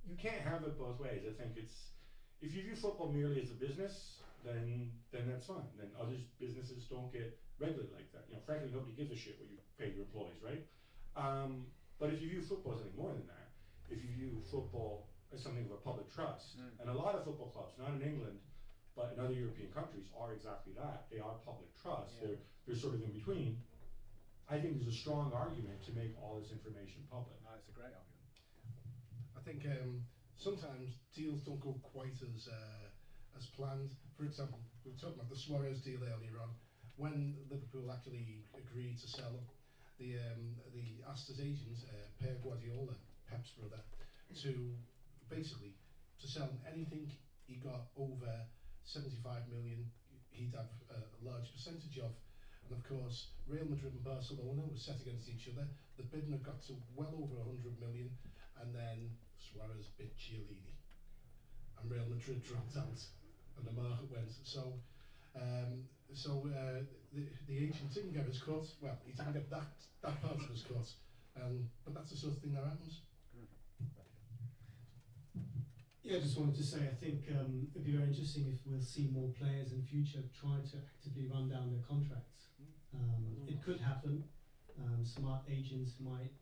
[SPEAKER 5] you can't have it both ways. I think if you view football merely as a business, then that's fine. Then other businesses don't get regulated like that. Frankly, nobody gives a shit what you pay your employees, right? But if you view football as anything more than that, if you view football as something of a public trust, and a lot of football clubs, not in England, but in other European countries, are exactly that. They are public trust. Yeah. They're sort of in between. I think there's a strong argument to make all this information public.
[SPEAKER 1] No, it's a great argument.
[SPEAKER 4] I think sometimes deals don't go quite as planned. For example, we were talking about the Suarez deal earlier on. When Liverpool actually agreed to sell him, the asked his agent, Pep Guardiola, Pep's brother, to basically to sell him anything he got over 75 million, he'd have a large percentage of. And of course, Real Madrid and Barcelona were set against each other. The bidding had got to well over 100 million, and then Suarez bid Chiellini, and Real Madrid dropped out, and the market went. So the agent didn't get his cut. Well, he didn't get that part of his cut, but that's the sort of thing that happens.
[SPEAKER 6] Yeah, I just wanted to say I think it'd be very interesting if we'll see more players in future try to actively run down their contracts. It could happen. Smart agents might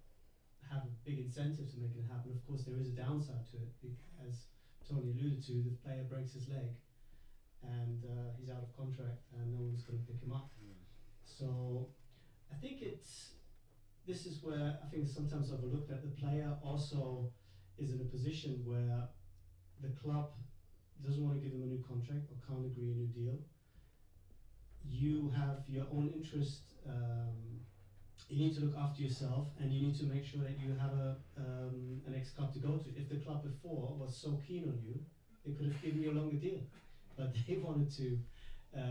[SPEAKER 6] have a big incentive to make it happen. Of course, there is a downside to it. As Tony alluded to, the player breaks his leg and he's out of contract and no one's going to pick him up. So I think this is where I think it's sometimes overlooked, that the player also is in a position where the club doesn't want to give him a new contract or can't agree a new deal. You have your own interest. You need to look after yourself, and you need to make sure that you have an ex-club to go to. If the club before was so keen on you, they could have given you a longer deal, but they wanted to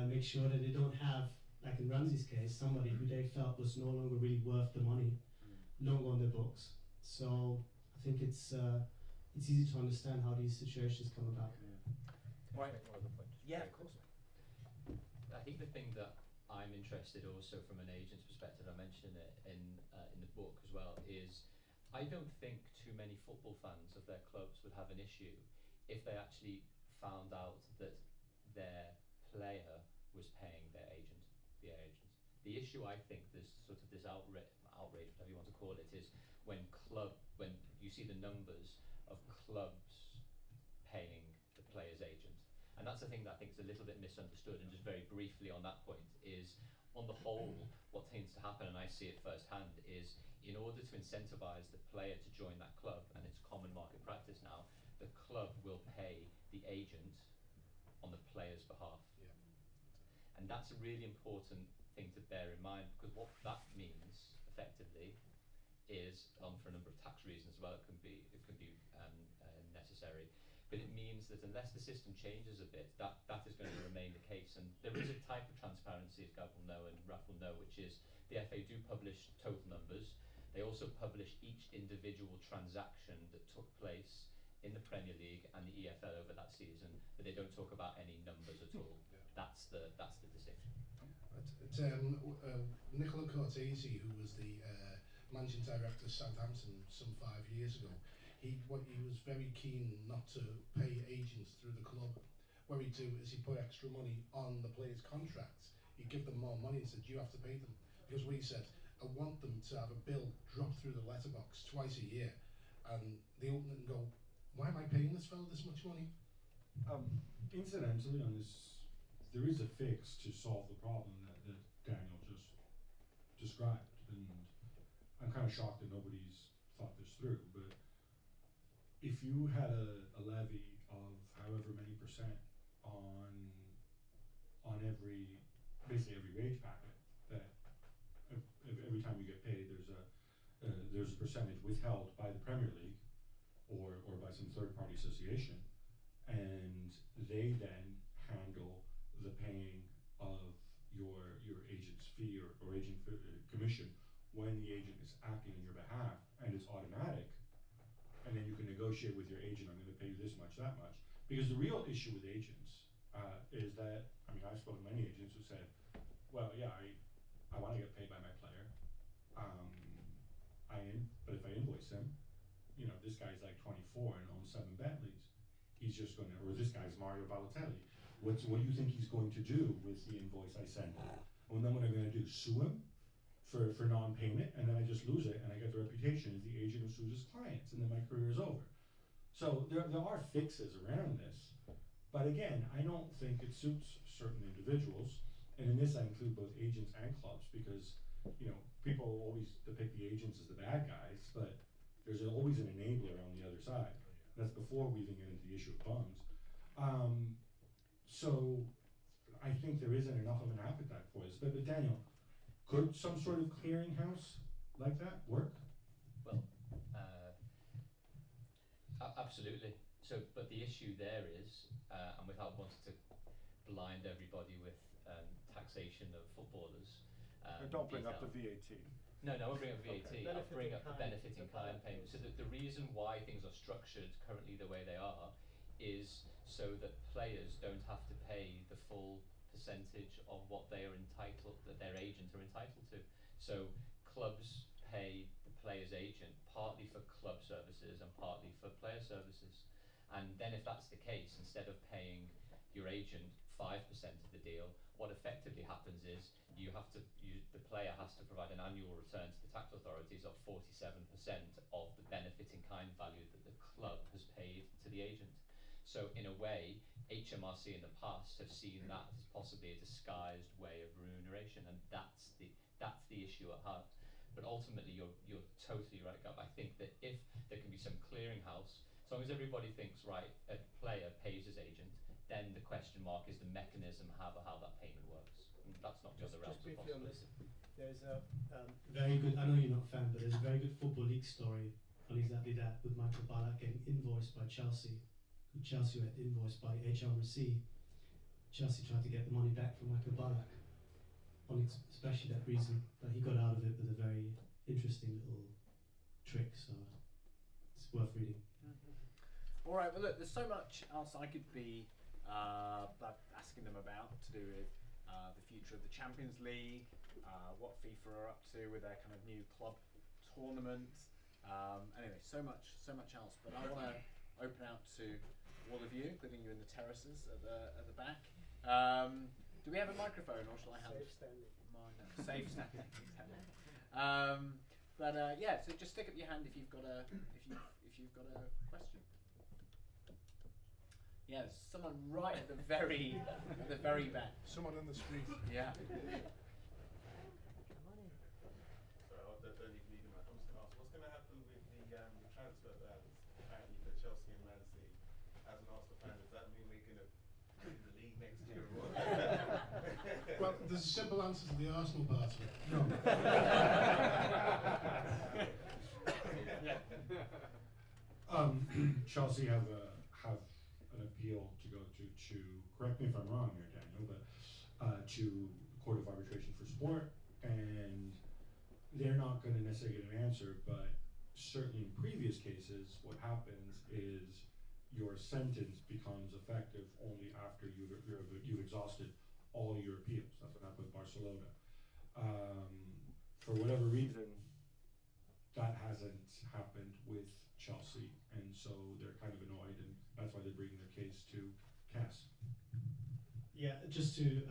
[SPEAKER 6] make sure that they don't have, like in Ramsey's case, somebody who they felt was no longer really worth the money, longer on their books. So I think it's easy to understand how these situations come about.
[SPEAKER 1] Right. Yeah, of course.
[SPEAKER 2] I think the thing that I'm interested also from an agent's perspective, I mentioned it in the book as well, is I don't think too many football fans of their clubs would have an issue if they actually found out that their player was paying their agent. The issue, I think, this outrage, whatever you want to call it, is when you see the numbers of clubs paying the player's agent. And that's the thing that I think is a little bit misunderstood. And just very briefly on that point is, on the whole, what tends to happen, and I see it firsthand, is in order to incentivize the player to join that club, and it's common market practice now, the club will pay the agent on the player's behalf.
[SPEAKER 1] Yeah.
[SPEAKER 2] And that's a really important thing to bear in mind, because what that means effectively is, for a number of tax reasons as well, it can be necessary. But it means that unless the system changes a bit, that is going to remain the case. And there is a type of transparency, as Gab will know and Raf will know, which is the FA do publish total numbers. They also publish each individual transaction that took place in the Premier League and the EFL over that season, but they don't talk about any numbers at all.
[SPEAKER 1] Yeah.
[SPEAKER 2] That's the distinction.
[SPEAKER 4] Nicola Cortese, who was the managing director of Southampton some 5 years ago, he was very keen not to pay agents through the club. What he'd do is he'd put extra money on the players' contracts. He'd give them more money and said, you have to pay them. Because what he said, I want them to have a bill drop through the letterbox twice a year, and they open it and go, why am I paying this fellow this much money?
[SPEAKER 5] Incidentally, on this, there is a fix to solve the problem that Daniel just described, and I'm kind of shocked that nobody's thought this through, but if you had a levy of however many percent on basically every wage packet, that every time you get paid, there's a percentage withheld by the Premier League or by some third-party association, and they then handle the paying of your agent's fee or agent commission when the agent is acting on your behalf, and it's automatic. And then you can negotiate with your agent, I'm going to pay you this much, that much. Because the real issue with agents is that, I mean, I've spoken to many agents who said, well, yeah, I want to get paid by my player. But if I invoice him, you know, this guy's like 24 and owns 7 Bentleys. He's just going to, or this guy's Mario Balotelli. What do you think he's going to do with the invoice I send him? Well, then what am I going to do? Sue him for non-payment, and then I just lose it, and I get the reputation as the agent who sues his clients, and then my career is over. So there are fixes around this, but again, I don't think it suits certain individuals, and in this I include both agents and clubs, because you know people always depict the agents as the bad guys, but there's always an enabler on the other side. That's before we even get into the issue of bums. So I think there isn't enough of an appetite for this. But Daniel, could some sort of clearinghouse like that work?
[SPEAKER 2] Well, absolutely. So, but the issue there is, and without wanting to blind everybody with taxation of footballers.
[SPEAKER 3] Don't bring up the VAT.
[SPEAKER 2] No, I won't bring up VAT.
[SPEAKER 6] Okay.
[SPEAKER 2] I'll bring up the
[SPEAKER 6] Benefit
[SPEAKER 2] benefit in
[SPEAKER 6] in
[SPEAKER 2] kind
[SPEAKER 6] kind
[SPEAKER 2] payment. So
[SPEAKER 6] payments.
[SPEAKER 2] the reason why things are structured currently the way they are is so that players don't have to pay the full percentage of what they are entitled, that their agent are entitled to. So clubs pay the player's agent partly for club services and partly for player services. And then if that's the case, instead of paying your agent 5% of the deal, what effectively happens is the player has to provide an annual return to the tax authorities of 47% of the benefit in kind value that the club has paid to the agent. So in a way, HMRC in the past have seen that as possibly a disguised way of remuneration, and that's the issue at heart. But ultimately, you're totally right, Gab. I think that if there can be some clearinghouse, as long as everybody thinks, right, a player pays his agent, then the question mark is the mechanism how that payment works. And that's not the other realms
[SPEAKER 6] Just
[SPEAKER 2] of
[SPEAKER 6] briefly on
[SPEAKER 2] possibility.
[SPEAKER 6] this, there's a very good, I know you're not a fan, but there's a very good Football League story on exactly that, with Michael Ballack getting invoiced by Chelsea. Chelsea were invoiced by HMRC. Chelsea tried to get the money back from Michael Ballack, on especially that reason, but he got out of it with a very interesting little trick, so it's worth reading.
[SPEAKER 1] All right, well look, there's so much else I could be asking them about to do with the future of the Champions League, what FIFA are up to with their kind of new club tournament. Anyway, so much else. But I want to open out to all of you, including you in the terraces at the back. Do we have a microphone, or shall I have
[SPEAKER 6] Safe standing.
[SPEAKER 1] mine? Safe standing. Yeah, so just stick up your hand if you've got a question. Yeah, there's someone right at the very back.
[SPEAKER 8] Someone on the street.
[SPEAKER 1] Yeah.
[SPEAKER 8] ask, what's going to happen with the transfer bans apparently for Chelsea and Man City? As an Arsenal fan, does that mean we're going to win the league next year or what?
[SPEAKER 4] Well, there's a simple answer to the Arsenal part of it. No.
[SPEAKER 5] Chelsea have an appeal to go to correct me if I'm wrong here, Daniel, but to the Court of Arbitration for Sport, and they're not going to necessarily get an answer, but certainly in previous cases, what happens is your sentence becomes effective only after you've exhausted all your appeals. That's what happened with Barcelona. For whatever reason, that hasn't happened with Chelsea, and so they're kind of annoyed, and that's why they're bringing their case to CAS.
[SPEAKER 6] Yeah, just to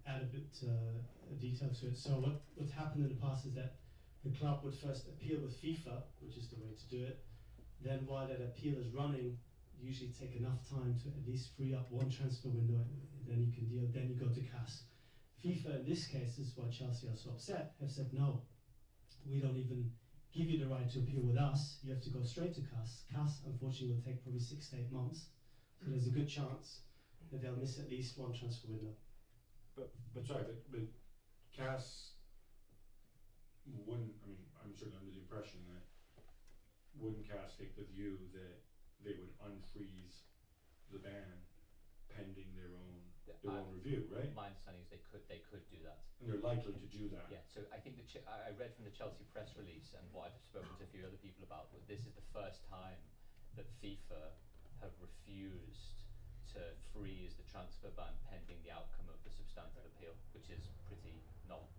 [SPEAKER 6] add a bit detail to it. So what's happened in the past is that the club would first appeal with FIFA, which is the way to do it. Then while that appeal is running, usually take enough time to at least free up one transfer window, and then you can deal. Then you go to CAS. FIFA in this case, this is why Chelsea are so upset, have said no, we don't even give you the right to appeal with us. You have to go straight to CAS. CAS unfortunately will take probably 6 to 8 months, so there's a good chance that they'll miss at least one transfer window.
[SPEAKER 5] But CAS wouldn't, I mean, I'm certainly under the impression that wouldn't CAS take the view that they would unfreeze the ban pending their own review, right?
[SPEAKER 2] My understanding is they could do that.
[SPEAKER 5] And they're likely to do that.
[SPEAKER 2] Yeah, so I think I read from the Chelsea press release, and what I've spoken to a few other people about, this is the first time that FIFA have refused to freeze the transfer ban pending the outcome of the substantive appeal, which is pretty novel.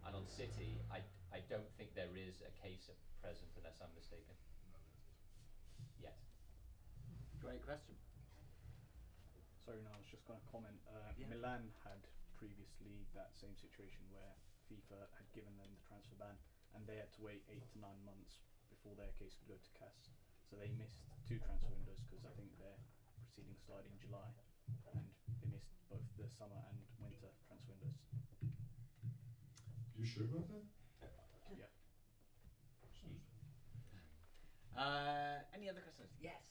[SPEAKER 2] And on City, I don't think there is a case at present, unless I'm mistaken. Yet.
[SPEAKER 1] Great question.
[SPEAKER 9] Sorry, no, I was just going to comment. Milan had previously that same situation where FIFA had given them the transfer ban, and they had to wait 8 to 9 months before their case could go to CAS. So they missed 2 transfer windows because I think their proceedings started in July, and they missed both the summer and winter transfer windows.
[SPEAKER 5] You sure about that?
[SPEAKER 9] Yeah.
[SPEAKER 1] Any other questions? Yes.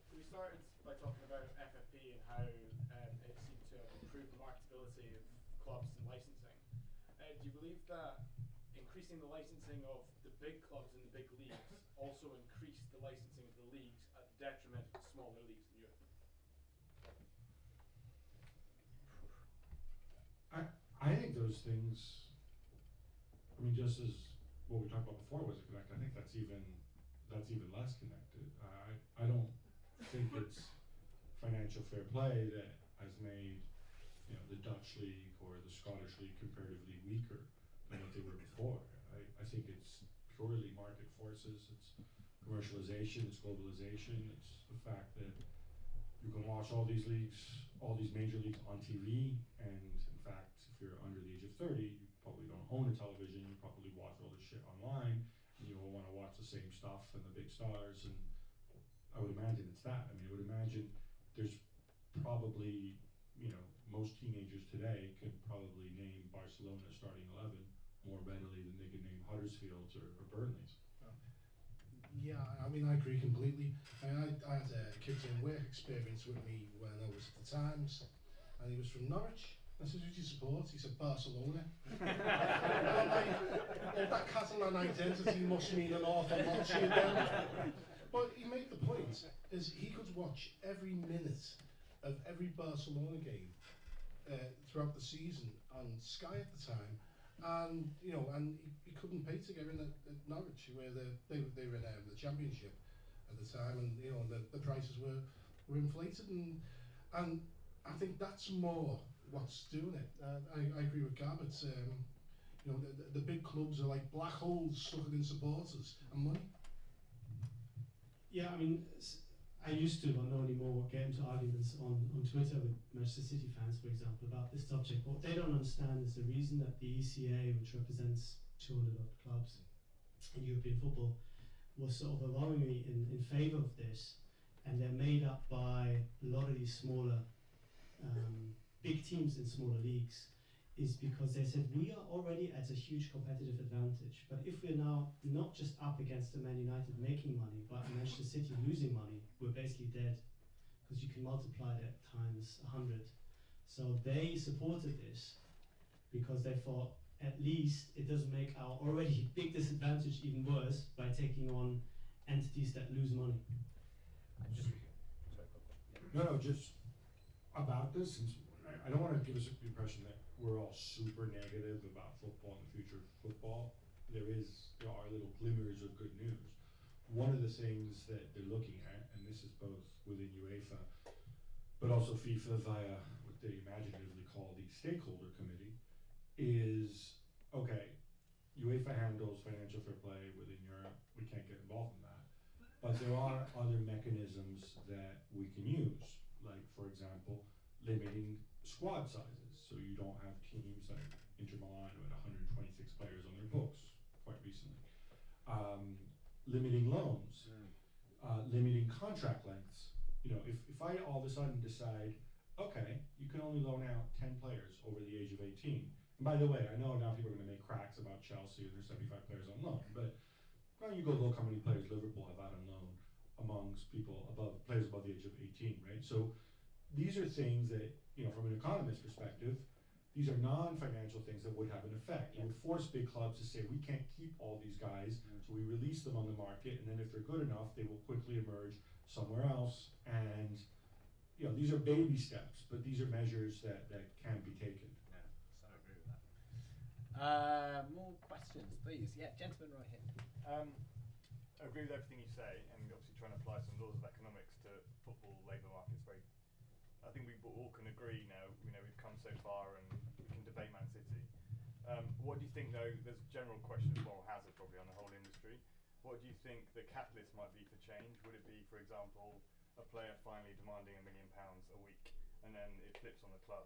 [SPEAKER 10] We started by talking about FFP and how it seemed to improve the marketability of clubs and licensing. Do you believe that increasing the licensing of the big clubs in the big leagues also increased the licensing of the leagues at the detriment of the smaller leagues in Europe?
[SPEAKER 5] I think those things, I mean, just as what we talked about before was a connect, I think that's even less connected. I don't think it's financial fair play that has made, you know, the Dutch league or the Scottish league comparatively weaker than what they were before. I think it's purely market forces, it's commercialization, it's globalization, it's the fact that you can watch all these leagues, all these major leagues on TV, and in fact, if you're under the age of 30, you probably don't own a television, you probably watch all this shit online, and you will want to watch the same stuff and the big stars, and I would imagine it's that. I mean, I would imagine there's probably, you know, most teenagers today could probably name Barcelona's starting 11 more readily than they could name Huddersfield's or Burnley's.
[SPEAKER 4] Yeah, I mean, I agree completely. I had a kid in work experience with me when I was at the Times, and he was from Norwich. I said, who do you support? He said, Barcelona. And I'm like, that Catalan identity must mean an awful lot to you then. But he made the point, is he could watch every minute of every Barcelona game throughout the season on Sky at the time. And you know, and he couldn't pay to get in at Norwich, where they were in the Championship at the time, and you know the prices were inflated, and I think that's more what's doing it. I agree with Gab. It's you know the big clubs are like black holes sucking in supporters and money.
[SPEAKER 6] Yeah, I mean, I used to, but not anymore, get into arguments on Twitter with Manchester City fans, for example, about this subject. What they don't understand is the reason that the ECA, which represents 200 odd clubs in European football, was sort of overwhelmingly in favour of this, and they're made up by a lot of these smaller, big teams in smaller leagues, is because they said we are already at a huge competitive advantage, but if we're now not just up against a Man United making money, but Manchester City losing money, we're basically dead, because you can multiply that times 100. So they supported this because they thought at least it doesn't make our already big disadvantage even worse by taking on entities that lose money.
[SPEAKER 5] No, just about this, since I don't want to give us the impression that we're all super negative about football and the future of football. There are little glimmers of good news. One of the things that they're looking at, and this is both within UEFA, but also FIFA via what they imaginatively call the stakeholder committee, is, okay, UEFA handles financial fair play within Europe, we can't get involved in that. But there are other mechanisms that we can use, like, for example, limiting squad sizes, so you don't have teams like Inter Milan who had 126 players on their books quite recently. Limiting loans, limiting contract lengths. You know, if I all of a sudden decide, okay, you can only loan out 10 players over the age of 18. And by the way, I know now people are going to make cracks about Chelsea and their 75 players on loan, but why don't you go look how many players Liverpool have out on loan amongst players above the age of 18, right? So these are things that, you know, from an economist perspective, these are non-financial things that would have an effect. It would force big clubs to say, we can't keep all these guys, so we release them on the market, and then if they're good enough, they will quickly emerge somewhere else. And, you know, these are baby steps, but these are measures that can be taken.
[SPEAKER 1] Yeah, so I agree with that. More questions, please. Yeah, gentleman right here.
[SPEAKER 9] I agree with everything you say, and obviously trying to apply some laws of economics to football labour markets. I think we all can agree now. You know, we've come so far, and we can debate Man City. What do you think, though? There's a general question of moral hazard probably on the whole industry. What do you think the catalyst might be for change? Would it be, for example, a player finally demanding £1 million a week, and then it flips on the club?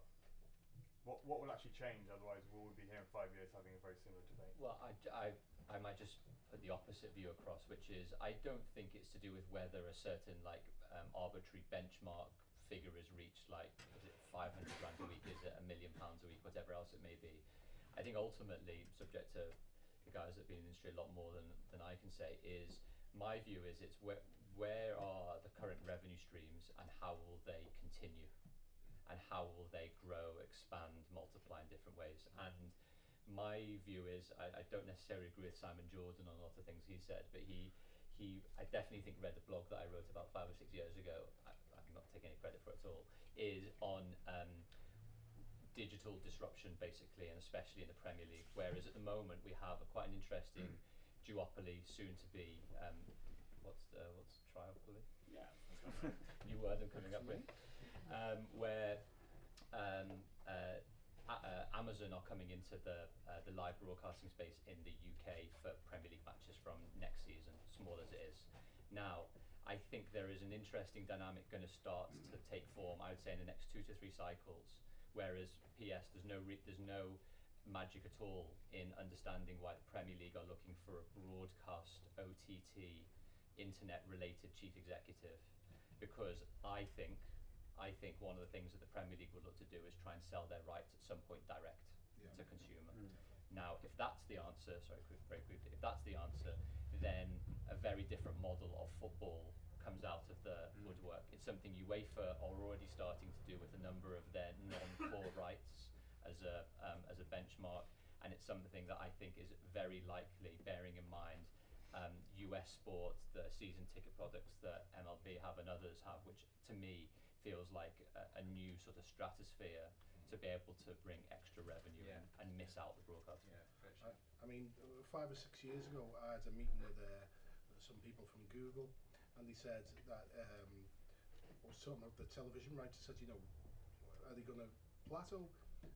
[SPEAKER 9] What will actually change? Otherwise, we'll be here in 5 years having a very similar debate.
[SPEAKER 2] Well, I might just put the opposite view across, which is I don't think it's to do with whether a certain arbitrary benchmark figure is reached, like is it 500 grand a week, is it £1 million a week, whatever else it may be. I think ultimately, subject to the guys that have been in the industry a lot more than I can say, is my view is it's where are the current revenue streams and how will they continue, and how will they grow, expand, multiply in different ways. And my view is I don't necessarily agree with Simon Jordan on a lot of things he said, but he I definitely think read the blog that I wrote about 5 or 6 years ago. I'm not taking any credit for it at all. Is on digital disruption basically, and especially in the Premier League. Whereas at the moment we have quite an interesting duopoly, soon to be what's triopoly?
[SPEAKER 1] Yeah.
[SPEAKER 2] New word I'm coming up with. Where Amazon are coming into the live broadcasting space in the UK for Premier League matches from next season, small as it is. Now, I think there is an interesting dynamic going to start to take form, I would say, in the next 2 to 3 cycles, whereas PS, there's no magic at all in understanding why the Premier League are looking for a broadcast, OTT, internet-related chief executive, because I think one of the things that the Premier League would look to do is try and sell their rights at some point direct to consumer. Now, if that's the answer, very quickly, if that's the answer, then a very different model of football comes out of the woodwork. It's something UEFA are already starting to do with a number of their non-core rights as a benchmark, and it's something that I think is very likely, bearing in mind US sport, the season ticket products that MLB have and others have, which to me feels like a new sort of stratosphere to be able to bring extra revenue and miss out the broadcast.
[SPEAKER 11] I mean, 5 or 6 years ago, I had a meeting with some people from Google, and they said that some of the television rights said, you know, are they going to plateau?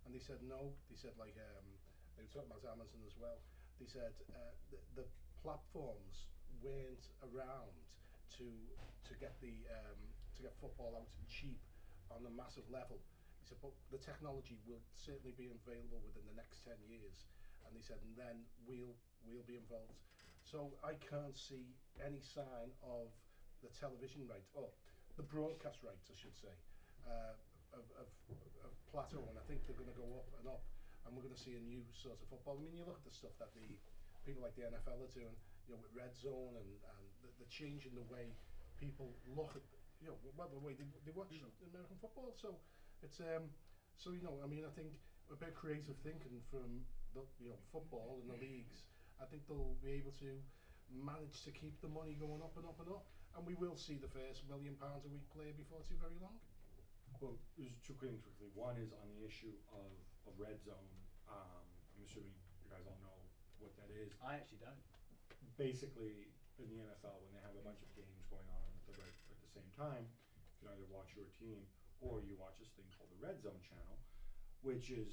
[SPEAKER 11] And they said no. They said they were talking about Amazon as well. They said the platforms weren't around to get football out cheap on a massive level. He said, but the technology will certainly be available within the next 10 years. And he said, and then we'll be involved. So I can't see any sign of the television rights, or the broadcast rights, I should say, of plateau. And I think they're going to go up and up. and we're going to see a new sort of football. I mean, you look at the stuff that the people like the NFL are doing, you know, with red zone and the change in the way people look at, you know, well, the way they watch American football. So it's so you know, I mean, I think a bit of creative thinking from the, you know, football and the leagues. I think they'll be able to manage to keep the money going up and up and up, and we will see the first £1 million a week player before too very long.
[SPEAKER 5] Well, there's two things quickly. One is on the issue of red zone. I'm assuming you guys all know what that is.
[SPEAKER 1] I actually don't.
[SPEAKER 5] Basically, in the NFL, when they have a bunch of games going on at the same time, you can either watch your team or you watch this thing called the Red Zone channel, which is